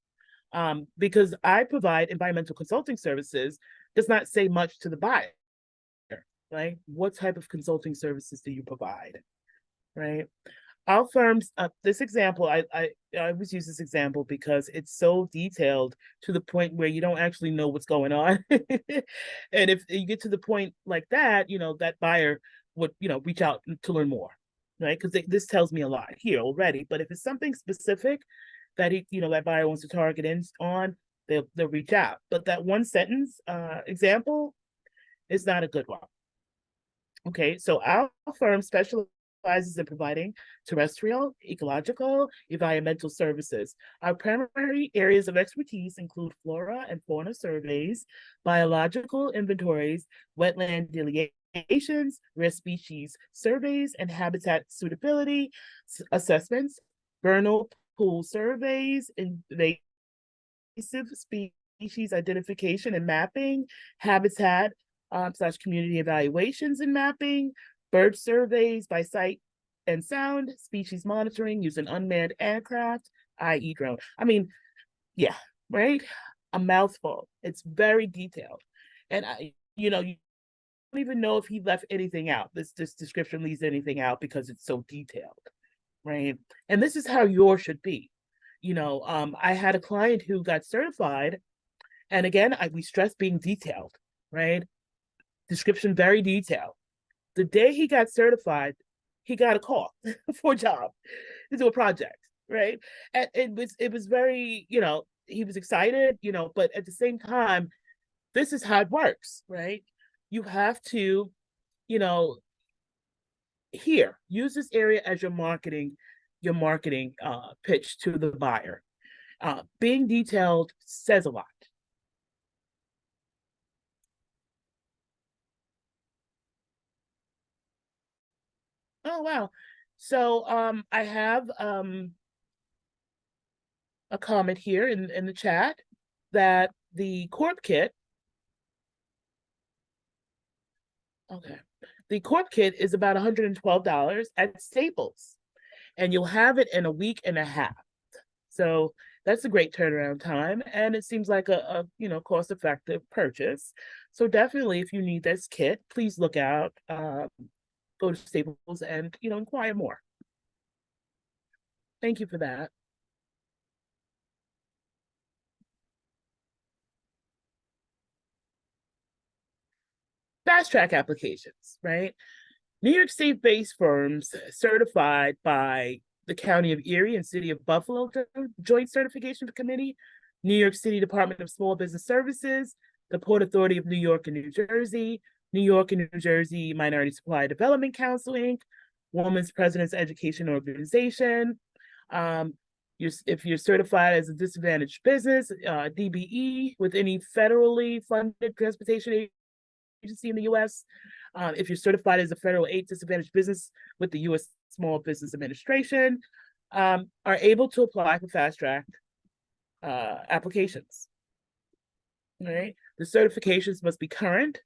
Because I provide environmental consulting services does not say much to the buyer, right? What type of consulting services do you provide, right? Our firms, this example, I always use this example because it's so detailed to the point where you don't actually know what's going on. And if you get to the point like that, that buyer would, reach out to learn more, right? Because this tells me a lot here already. But if it's something specific that that buyer wants to target in on, they'll reach out. But that one sentence example is not a good one. Okay, so our firm specializes in providing terrestrial, ecological, environmental services. Our primary areas of expertise include flora and fauna surveys, biological inventories, wetland delineations, rare species surveys, and habitat suitability assessments, vernal pool surveys, invasive species identification and mapping, habitat / community evaluations and mapping, bird surveys by sight and sound, species monitoring using unmanned aircraft, i.e. drone. I mean, yeah, right? A mouthful. It's very detailed. And you don't even know if he left anything out. This description leaves anything out because it's so detailed, right? And this is how yours should be. I had a client who got certified, and again, we stress being detailed, right? Description very detailed. The day he got certified, he got a call for a job to do a project, right? And it was very, he was excited, but at the same time, this is how it works, right? You have to, you know, use this area as your marketing pitch to the buyer. Being detailed says a lot. Oh wow. So I have a comment here in the chat that the Corp Kit, okay, the Corp Kit is about $112 at Staples, and you'll have it in a week and a half. So that's a great turnaround time, and it seems like a cost-effective purchase. So definitely, if you need this kit, please look out, go to Staples, and inquire more. Thank you for that. Fast track applications, right? New York State-based firms certified by the County of Erie and City of Buffalo Joint Certification Committee, New York City Department of Small Business Services, the Port Authority of New York and New Jersey, New York and New Jersey Minority Supply Development Council, Inc., Women's President's Education Organization. If you're certified as a disadvantaged business, DBE, with any federally funded transportation agency in the U.S., if you're certified as a federal aid disadvantaged business with the U.S. Small Business Administration, are able to apply for fast track applications. All right, the certifications must be current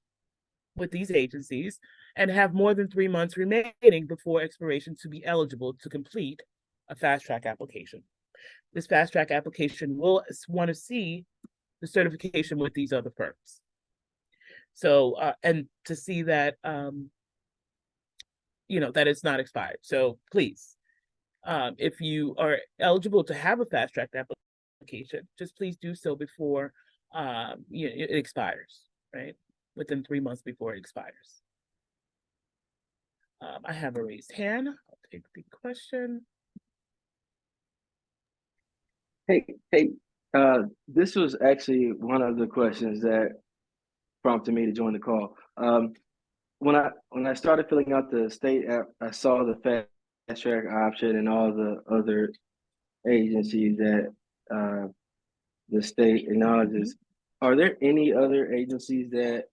with these agencies and have more than 3 months remaining before expiration to be eligible to complete a fast track application. This fast track application will want to see the certification with these other firms. So, and to see that, that it's not expired. So please, if you are eligible to have a fast track application, just please do so before it expires, right? Within 3 months before it expires. I have a raised hand. I'll take the question. Hey, this was actually one of the questions that prompted me to join the call. When I started filling out the state app, I saw the fast track option and all the other agencies that the state acknowledges. Are there any other agencies that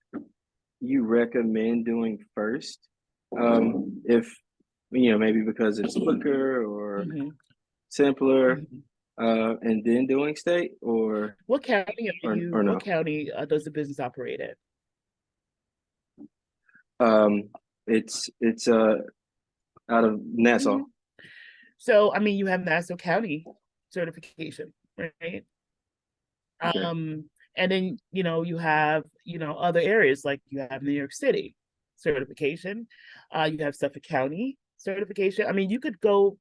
you recommend doing first? If maybe because it's quicker or simpler, and then doing state, or what county are you? Or no? What county does the business operate in? It's out of Nassau. So I mean, you have Nassau County certification, right? Okay. And then you have other areas, like you have New York City certification, you have Suffolk County certification. I mean, you could go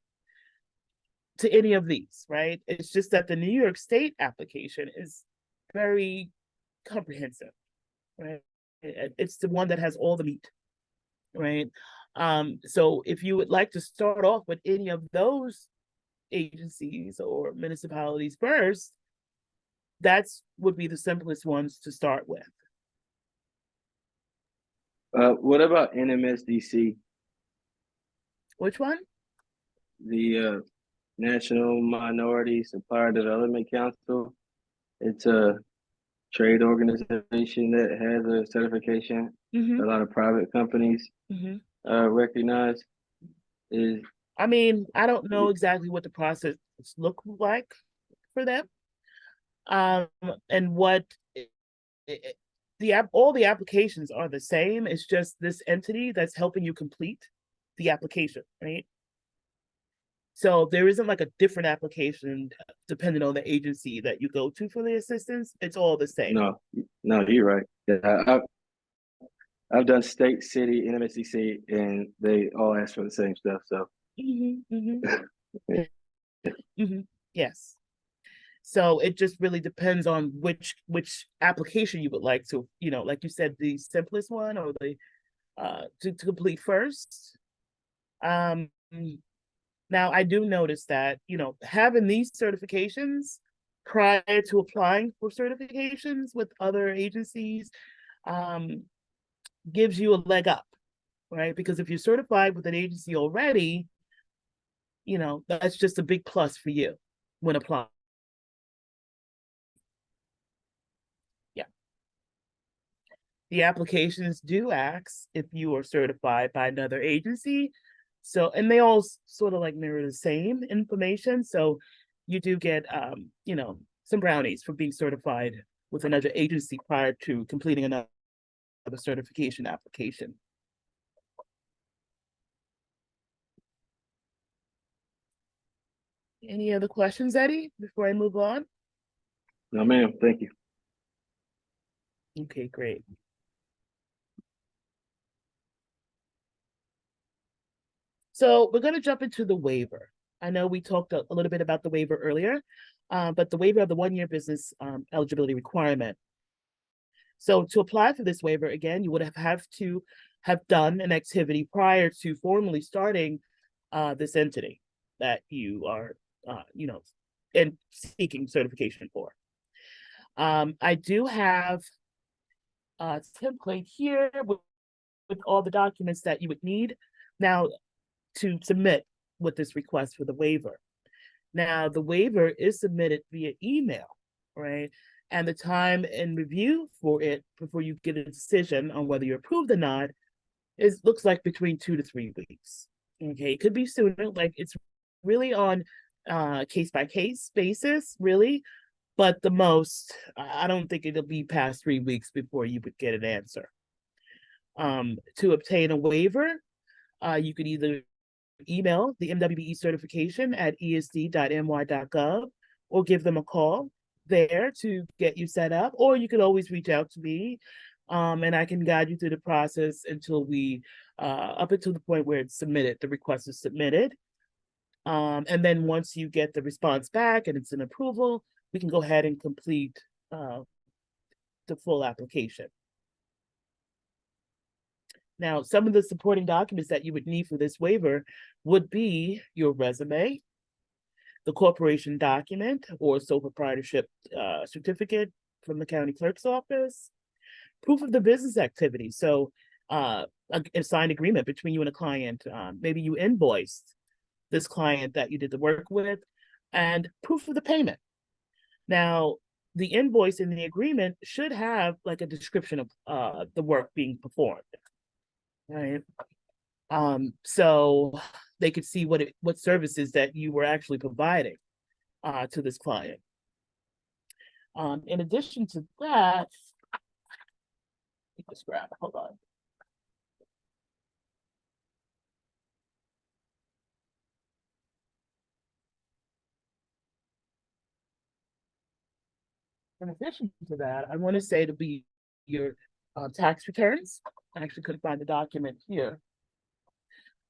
to any of these, right? It's just that the New York State application is very comprehensive, right? It's the one that has all the meat, right? So if you would like to start off with any of those agencies or municipalities first, that's would be the simplest ones to start with. What about NMSDC? Which one? The National Minority Supplier Development Council. It's a trade organization that has a certification. A lot of private companies recognize. I mean, I don't know exactly what the process look like for them, and what all the applications are the same. It's just this entity that's helping you complete the application, right? So there isn't like a different application depending on the agency that you go to for the assistance. It's all the same. No, you're right. Yeah, I've done state, city, NMSDC, and they all ask for the same stuff. So Yes. So it just really depends on which application you would like to, like you said, the simplest one or the to complete first. Now I do notice that, having these certifications prior to applying for certifications with other agencies gives you a leg up, right? Because if you're certified with an agency already, that's just a big plus for you when applying. Yeah. The applications do ask if you are certified by another agency. So, and they all sort of like mirror the same information. So you do get, some brownies for being certified with another agency prior to completing another certification application. Any other questions, Eddie, before I move on? No, ma'am. Thank you. Okay, great. So we're going to jump into the waiver. I know we talked a little bit about the waiver earlier, but the waiver of the one-year business eligibility requirement. So to apply for this waiver, again, you would have to have done an activity prior to formally starting this entity that you are, and seeking certification for. I do have a template here with all the documents that you would need now to submit with this request for the waiver. Now, the waiver is submitted via email, right? And the time and review for it before you get a decision on whether you're approved or not looks like between 2 to 3 weeks. Okay, it could be sooner. Like, it's really on case by case basis, really. But the most, I don't think it'll be past 3 weeks before you would get an answer. To obtain a waiver, you could either email the MWBE certification at esd.my.gov or give them a call there to get you set up, or you could always reach out to me and I can guide you through the process until up until the point where it's submitted, the request is submitted. And then once you get the response back and it's an approval, we can go ahead and complete the full application. Now, some of the supporting documents that you would need for this waiver would be your resume, the corporation document or sole proprietorship certificate from the county clerk's office, proof of the business activity. So a signed agreement between you and a client. Maybe you invoiced this client that you did the work with, and proof of the payment. Now, the invoice in the agreement should have like a description of the work being performed. Right. So they could see what services that you were actually providing to this client. In addition to that, let me just grab, hold on. In addition to that, I want to say to be your tax returns. I actually couldn't find the document here.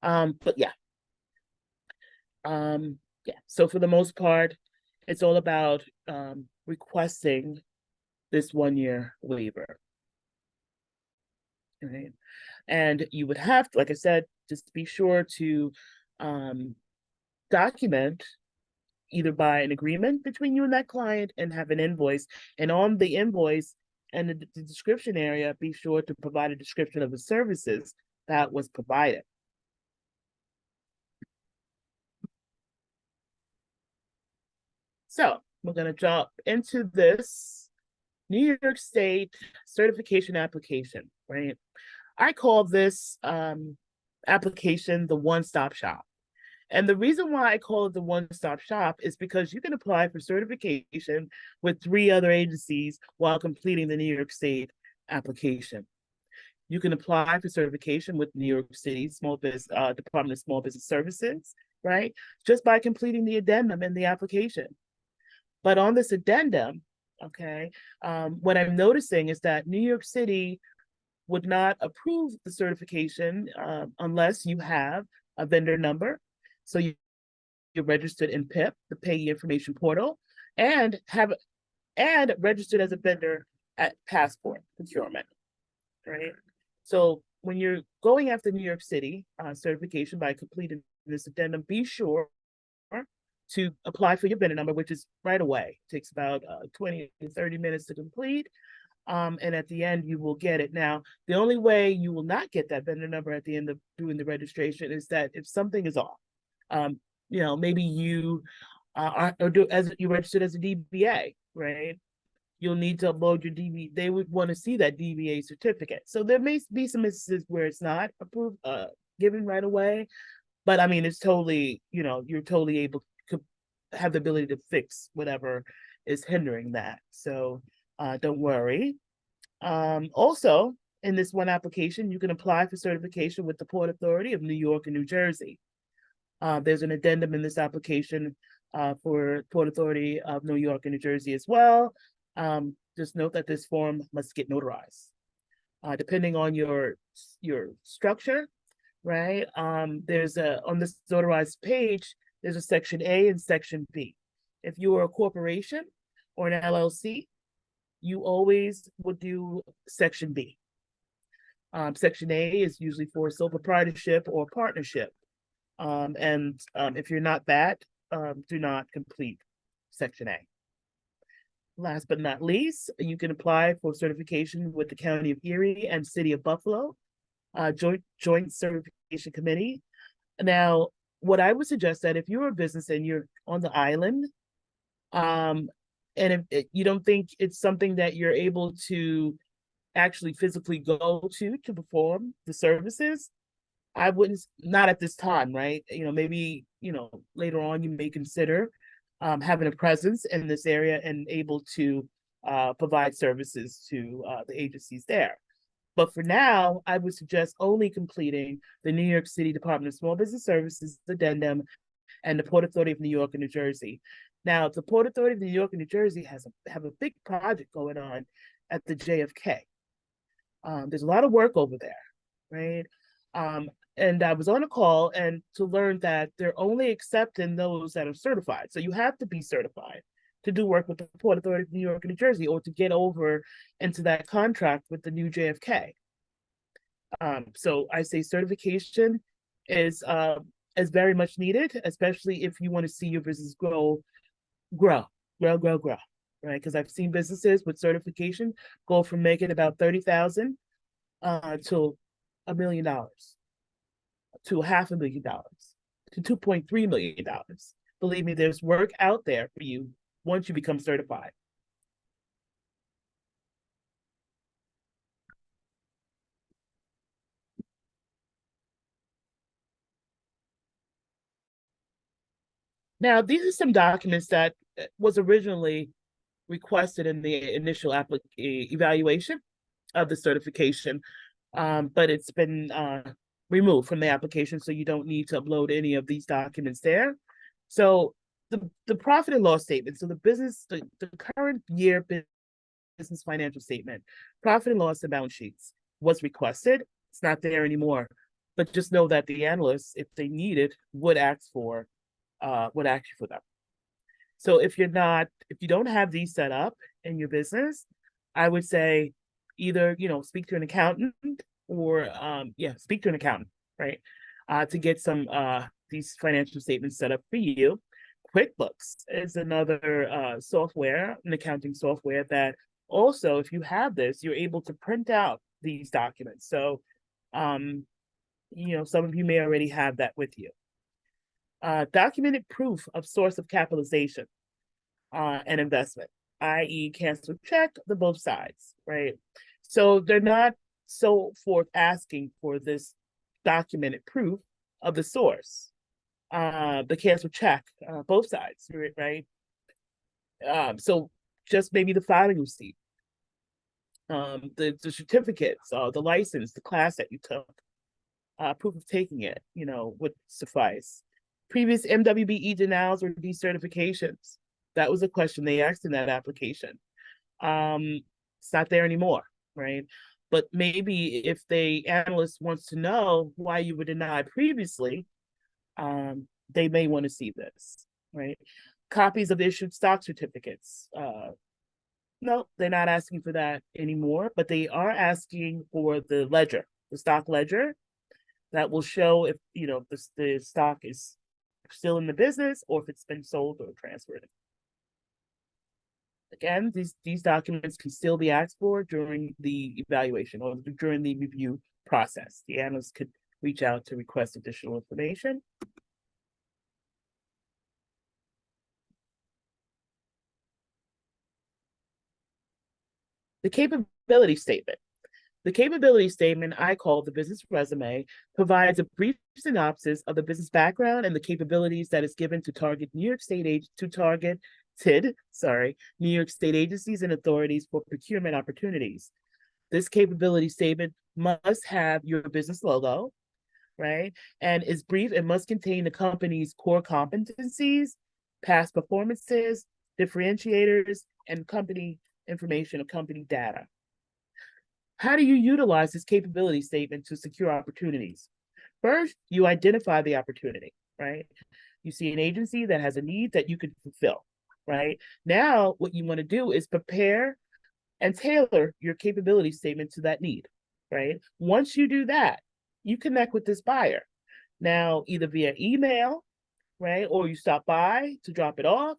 But yeah. Yeah, so for the most part, it's all about requesting this one-year waiver. Right. And you would have, like I said, just be sure to document either by an agreement between you and that client and have an invoice. And on the invoice and the description area, be sure to provide a description of the services that was provided. So we're going to jump into this New York State certification application, right? I call this application the one-stop shop. And the reason why I call it the one-stop shop is because you can apply for certification with 3 other agencies while completing the New York State application. You can apply for certification with New York City Department of Small Business Services, right? Just by completing the addendum in the application. But on this addendum, okay, what I'm noticing is that New York City would not approve the certification unless you have a vendor number. So you're registered in PIP, the Payee Information Portal, and registered as a vendor at passport procurement, right? So when you're going after New York City certification by completing this addendum, be sure to apply for your vendor number, which is right away. It takes about 20 to 30 minutes to complete. And at the end, you will get it. Now, the only way you will not get that vendor number at the end of doing the registration is that if something is off, maybe you as you registered as a DBA, right? You'll need to upload your DBA. They would want to see that DBA certificate. So there may be some instances where it's not approved, given right away. But I mean, it's totally, you're totally able to have the ability to fix whatever is hindering that. So don't worry. Also, in this one application, you can apply for certification with the Port Authority of New York and New Jersey. There's an addendum in this application for Port Authority of New York and New Jersey as well. Just note that this form must get notarized. Depending on your structure, right? There's on this notarized page, there's a section A and section B. If you are a corporation or an LLC, you always would do section B. Section A is usually for sole proprietorship or partnership. If you're not that, do not complete section A. Last but not least, you can apply for certification with the County of Erie and City of Buffalo, joint certification committee. Now, what I would suggest that if you're a business and you're on the island, and if you don't think it's something that you're able to actually physically go to perform the services, I wouldn't, not at this time, right? Maybe, later on you may consider having a presence in this area and able to provide services to the agencies there. But for now, I would suggest only completing the New York City Department of Small Business Services addendum and the Port Authority of New York and New Jersey. Now, the Port Authority of New York and New Jersey have a big project going on at the JFK. There's a lot of work over there, right? And I was on a call and to learn that they're only accepting those that are certified. So you have to be certified to do work with the Port Authority of New York and New Jersey or to get over into that contract with the new JFK. So I say certification is very much needed, especially if you want to see your business grow, right? Because I've seen businesses with certification go from making about $30,000 to $1 million, to $500,000, to $2.3 million. Believe me, there's work out there for you once you become certified. Now, these are some documents that was originally requested in the initial evaluation of the certification, but it's been removed from the application, so you don't need to upload any of these documents there. So the profit and loss statement, so the current year business financial statement, profit and loss and balance sheets was requested. It's not there anymore, but just know that the analysts, if they need it, would ask for them. So if you don't have these set up in your business, I would say either, speak to an accountant or, speak to an accountant, right? To get some, these financial statements set up for you. QuickBooks is another software, an accounting software that also, if you have this, you're able to print out these documents. So, some of you may already have that with you. Documented proof of source of capitalization and investment, i.e. cancel check, the both sides, right? So they're not so forth asking for this documented proof of the source, the cancel check, both sides, right? So just maybe the filing receipt, the certificates, the license, the class that you took, proof of taking it, would suffice. Previous MWBE denials or decertifications. That was a question they asked in that application. It's not there anymore, right? But maybe if the analyst wants to know why you were denied previously, they may want to see this, right? Copies of issued stock certificates. No, they're not asking for that anymore, but they are asking for the ledger, the stock ledger that will show if, the stock is still in the business or if it's been sold or transferred. Again, these documents can still be asked for during the evaluation or during the review process. The analyst could reach out to request additional information. The capability statement. The capability statement, I call the business resume, provides a brief synopsis of the business background and the capabilities that is given to target New York State New York State agencies and authorities for procurement opportunities. This capability statement must have your business logo, right? And is brief and must contain the company's core competencies, past performances, differentiators, and company information or company data. How do you utilize this capability statement to secure opportunities? First, you identify the opportunity, right? You see an agency that has a need that you could fulfill, right? Now, what you want to do is prepare and tailor your capability statement to that need, right? Once you do that, you connect with this buyer. Now, either via email, right? Or you stop by to drop it off.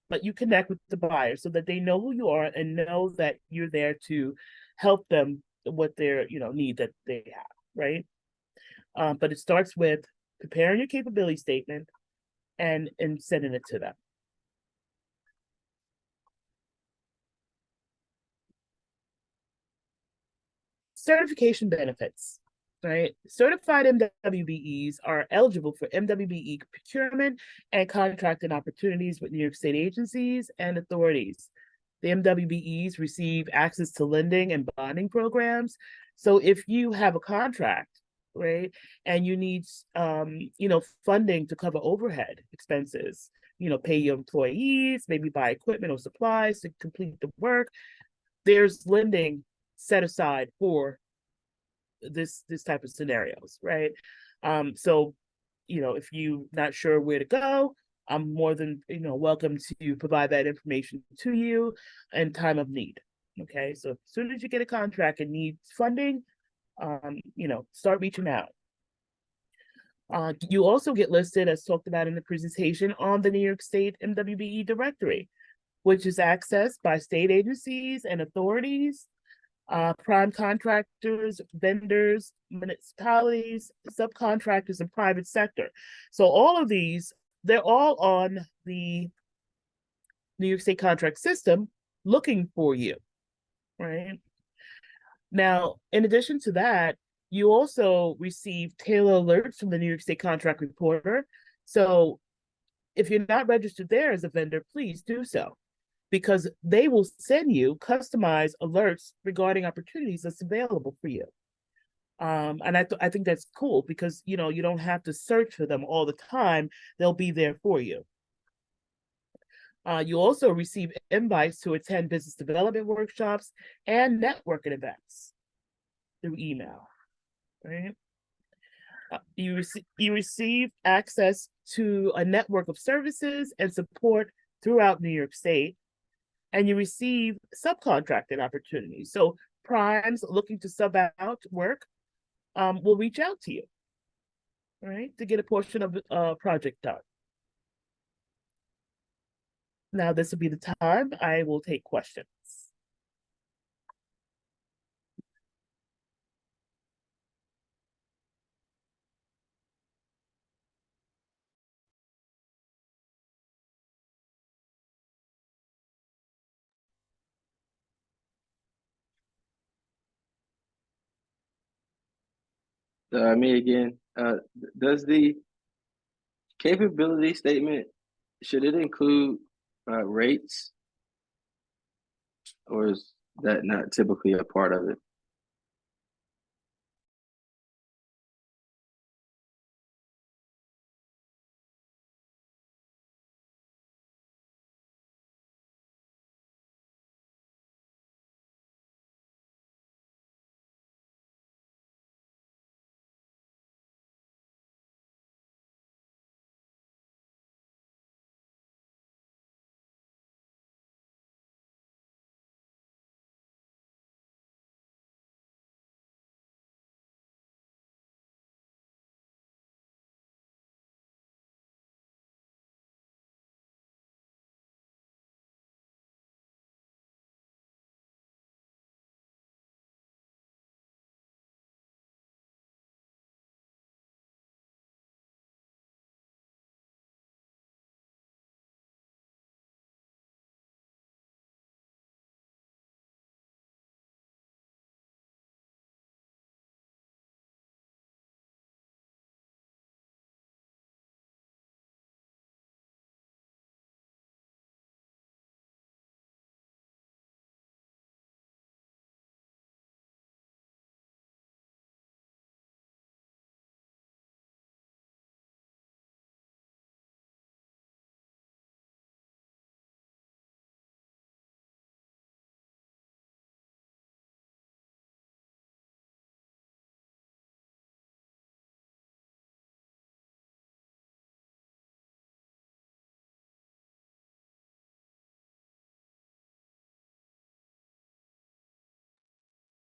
But you connect with the buyer so that they know who you are and know that you're there to help them with their need that they have, right? But it starts with preparing your capability statement and sending it to them. Certification benefits, right? Certified MWBEs are eligible for MWBE procurement and contracting opportunities with New York State agencies and authorities. The MWBEs receive access to lending and bonding programs. So if you have a contract, right, and you need, funding to cover overhead expenses, pay your employees, maybe buy equipment or supplies to complete the work, there's lending set aside for this type of scenarios, right? So, if you're not sure where to go, I'm more than welcome to provide that information to you in time of need. Okay, so as soon as you get a contract and need funding, start reaching out. You also get listed, as talked about in the presentation, on the New York State MWBE directory, which is accessed by state agencies and authorities, prime contractors, vendors, municipalities, subcontractors, and private sector. So all of these, they're all on the New York State contract system looking for you, right? Now, in addition to that, you also receive tailor alerts from the New York State Contract Reporter. So if you're not registered there as a vendor, please do so, because they will send you customized alerts regarding opportunities that's available for you. And I think that's cool because, you don't have to search for them all the time. They'll be there for you. You also receive invites to attend business development workshops and networking events through email, right? You receive access to a network of services and support throughout New York State, and you receive subcontracting opportunities. So primes looking to sub out work will reach out to you, right, to get a portion of the project done. Now, this will be the time I will take questions. Me again. Does the capability statement, should it include rates, or is that not typically a part of it?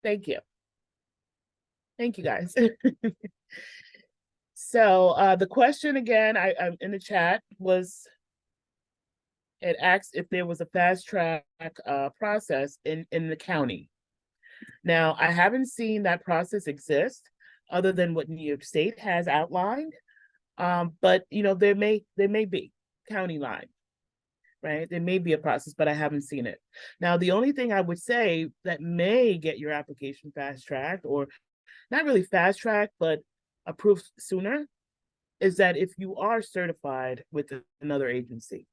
Thank you. Thank you, guys. So the question again, I'm in the chat was, it asked if there was a fast track process in the county. Now, I haven't seen that process exist other than what New York State has outlined. But you know, there may be county line, right? There may be a process, but I haven't seen it. Now, the only thing I would say that may get your application fast tracked, or not really fast tracked, but approved sooner, is that if you are certified with another agency,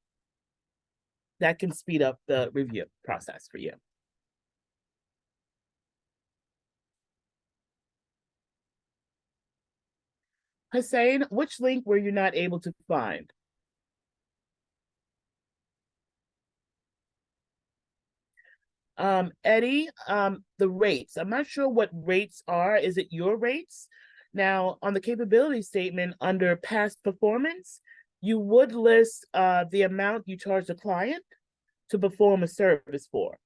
that can speed up the review process for you. Hussein, which link were you not able to find? Eddie, the rates. I'm not sure what rates are. Is it your rates? Now, on the capability statement under past performance, you would list the amount you charge the client to perform a service for.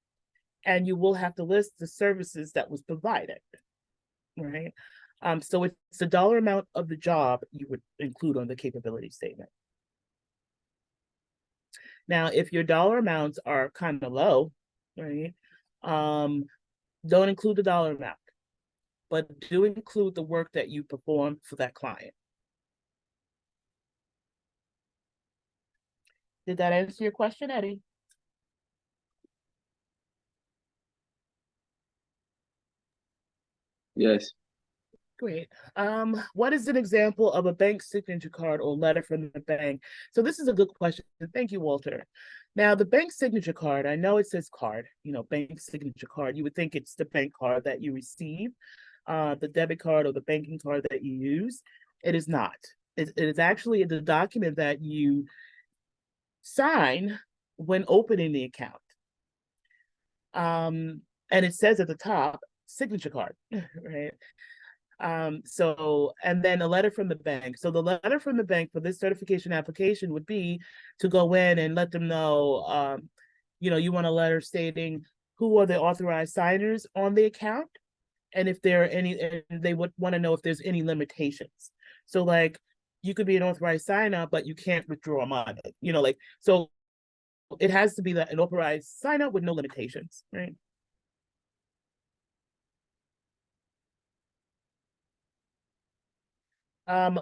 And you will have to list the services that was provided, right? So it's the dollar amount of the job you would include on the capability statement. Now, if your dollar amounts are kind of low, right, don't include the dollar amount, but do include the work that you perform for that client. Did that answer your question, Eddie? Yes. Great. What is an example of a bank signature card or letter from the bank? So this is a good question. Thank you, Walter. Now, the bank signature card, I know it says card, you know, bank signature card. You would think it's the bank card that you receive, the debit card or the banking card that you use. It is not. It is actually the document that you sign when opening the account. And it says at the top, signature card, right? So, and then a letter from the bank. So the letter from the bank for this certification application would be to go in and let them know, you know, you want a letter stating who are the authorized signers on the account, and if there are any, and they would want to know if there's any limitations. So like, you could be an authorized signer, but you can't withdraw money, you know, like, so it has to be that an authorized signer with no limitations, right?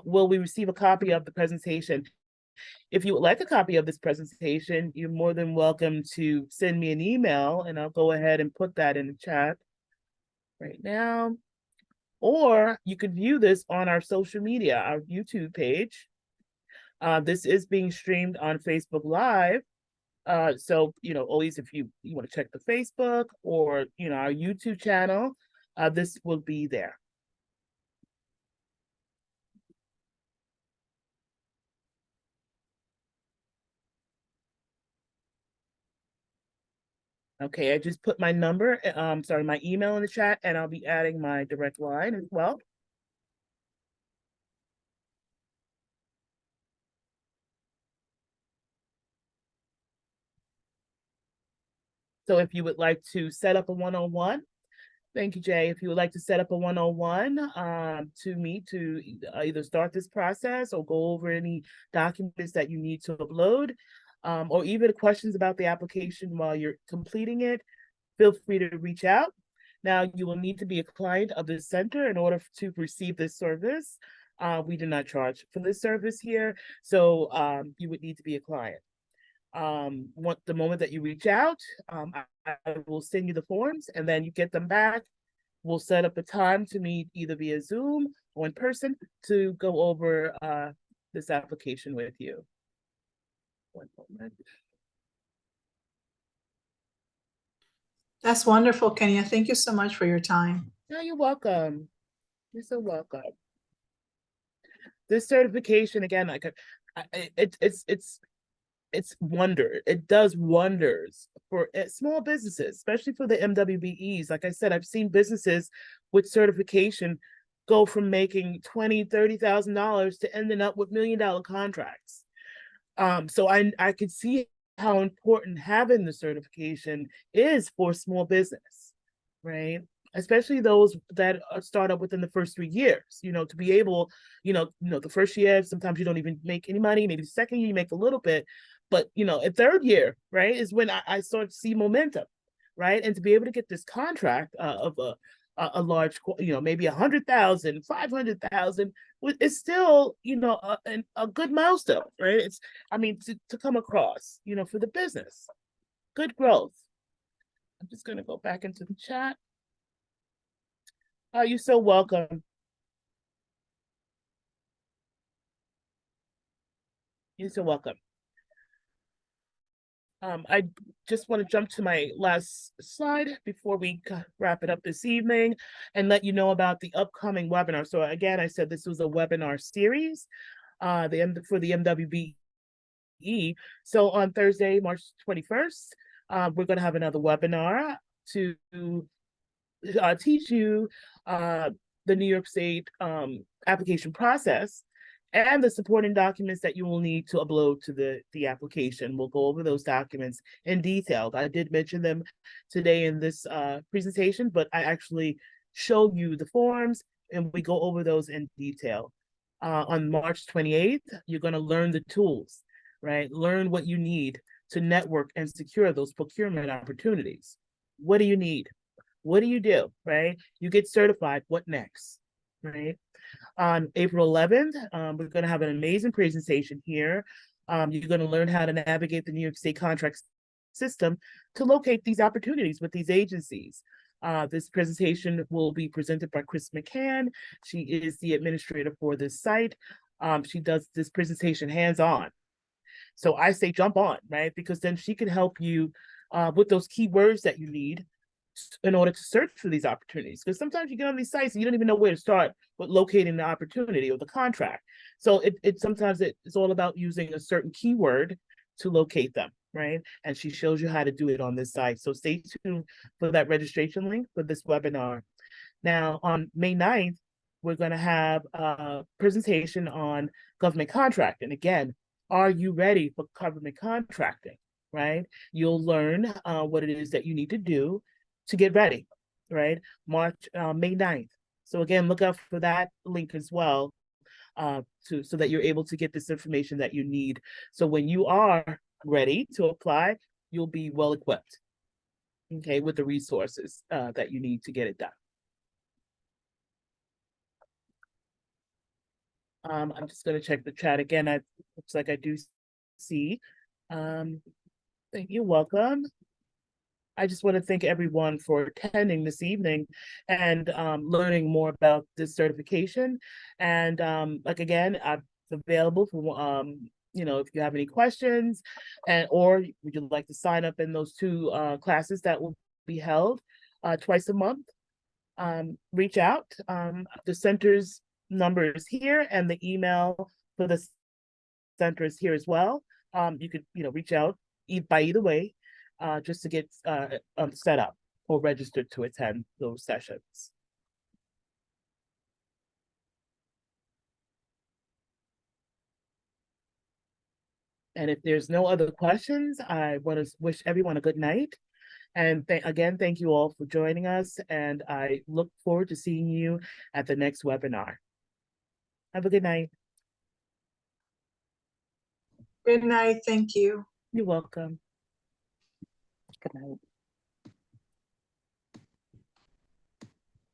Will we receive a copy of the presentation? If you would like a copy of this presentation, you're more than welcome to send me an email, and I'll go ahead and put that in the chat right now. Or you could view this on our social media, our YouTube page. This is being streamed on Facebook Live. So, you know, always if you want to check the Facebook or, you know, our YouTube channel, this will be there. Okay, I just put my number, sorry, my email in the chat, and I'll be adding my direct line as well. So if you would like to set up a one-on-one, thank you, Jay. If you would like to set up a one-on-one to meet to either start this process or go over any documents that you need to upload, or even questions about the application while you're completing it, feel free to reach out. Now, you will need to be a client of the center in order to receive this service. We do not charge for this service here, so you would need to be a client. The moment that you reach out, I will send you the forms, and then you get them back. We'll set up a time to meet either via Zoom or in person to go over this application with you. One moment. That's wonderful, Kenya. Thank you so much for your time. No, you're welcome. You're so welcome. This certification, again, like it does wonders for small businesses, especially for the MWBEs. Like I said, I've seen businesses with certification go from making $20,000, $30,000 to ending up with $1 million contracts. So I could see how important having the certification is for small business, right? especially those that start up within the first 3 years, to be able, the first year, sometimes you don't even make any money, maybe the second year you make a little bit, but, a third year, right, is when I start to see momentum, right? And to be able to get this contract of a large, maybe 100,000, 500,000, it's still, a good milestone, right? To come across, for the business, good growth. I'm just going to go back into the chat. You're so welcome. You're so welcome. I just want to jump to my last slide before we wrap it up this evening and let you know about the upcoming webinar. So again, I said this was a webinar series for the MWBE. So on Thursday, March 21st, we're going to have another webinar to teach you the New York State application process and the supporting documents that you will need to upload to the application. We'll go over those documents in detail. I did mention them today in this presentation, but I actually show you the forms and we go over those in detail. On March 28th, you're going to learn the tools, right? Learn what you need to network and secure those procurement opportunities. What do you need? What do you do, right? You get certified, what next, right? On April 11th, we're going to have an amazing presentation here. You're going to learn how to navigate the New York State contract system to locate these opportunities with these agencies. This presentation will be presented by Chris McCann. She is the administrator for this site. She does this presentation hands-on. So I say jump on, right? Because then she can help you with those keywords that you need in order to search for these opportunities. Because sometimes you get on these sites and you don't even know where to start with locating the opportunity or the contract. So sometimes it's all about using a certain keyword to locate them, right? And she shows you how to do it on this site. So stay tuned for that registration link for this webinar. Now on May 9th, we're going to have a presentation on government contracting. Again, are you ready for government contracting, right? You'll learn what it is that you need to do to get ready, right? May 9th. So again, look out for that link as well, so that you're able to get this information that you need. So when you are ready to apply, you'll be well equipped, okay, with the resources that you need to get it done. I'm just going to check the chat again. Looks like I do see. Thank you. Welcome. I just want to thank everyone for attending this evening and learning more about this certification. And again, I'm available for if you have any questions, or would you like to sign up in those two classes that will be held twice a month. Reach out. The center's number is here, and the email for the center is here as well. You could reach out by either way, just to get set up or registered to attend those sessions. And if there's no other questions, I want to wish everyone a good night. And again, thank you all for joining us. And I look forward to seeing you at the next webinar. Have a good night. Good night. Thank you. You're welcome. Good night.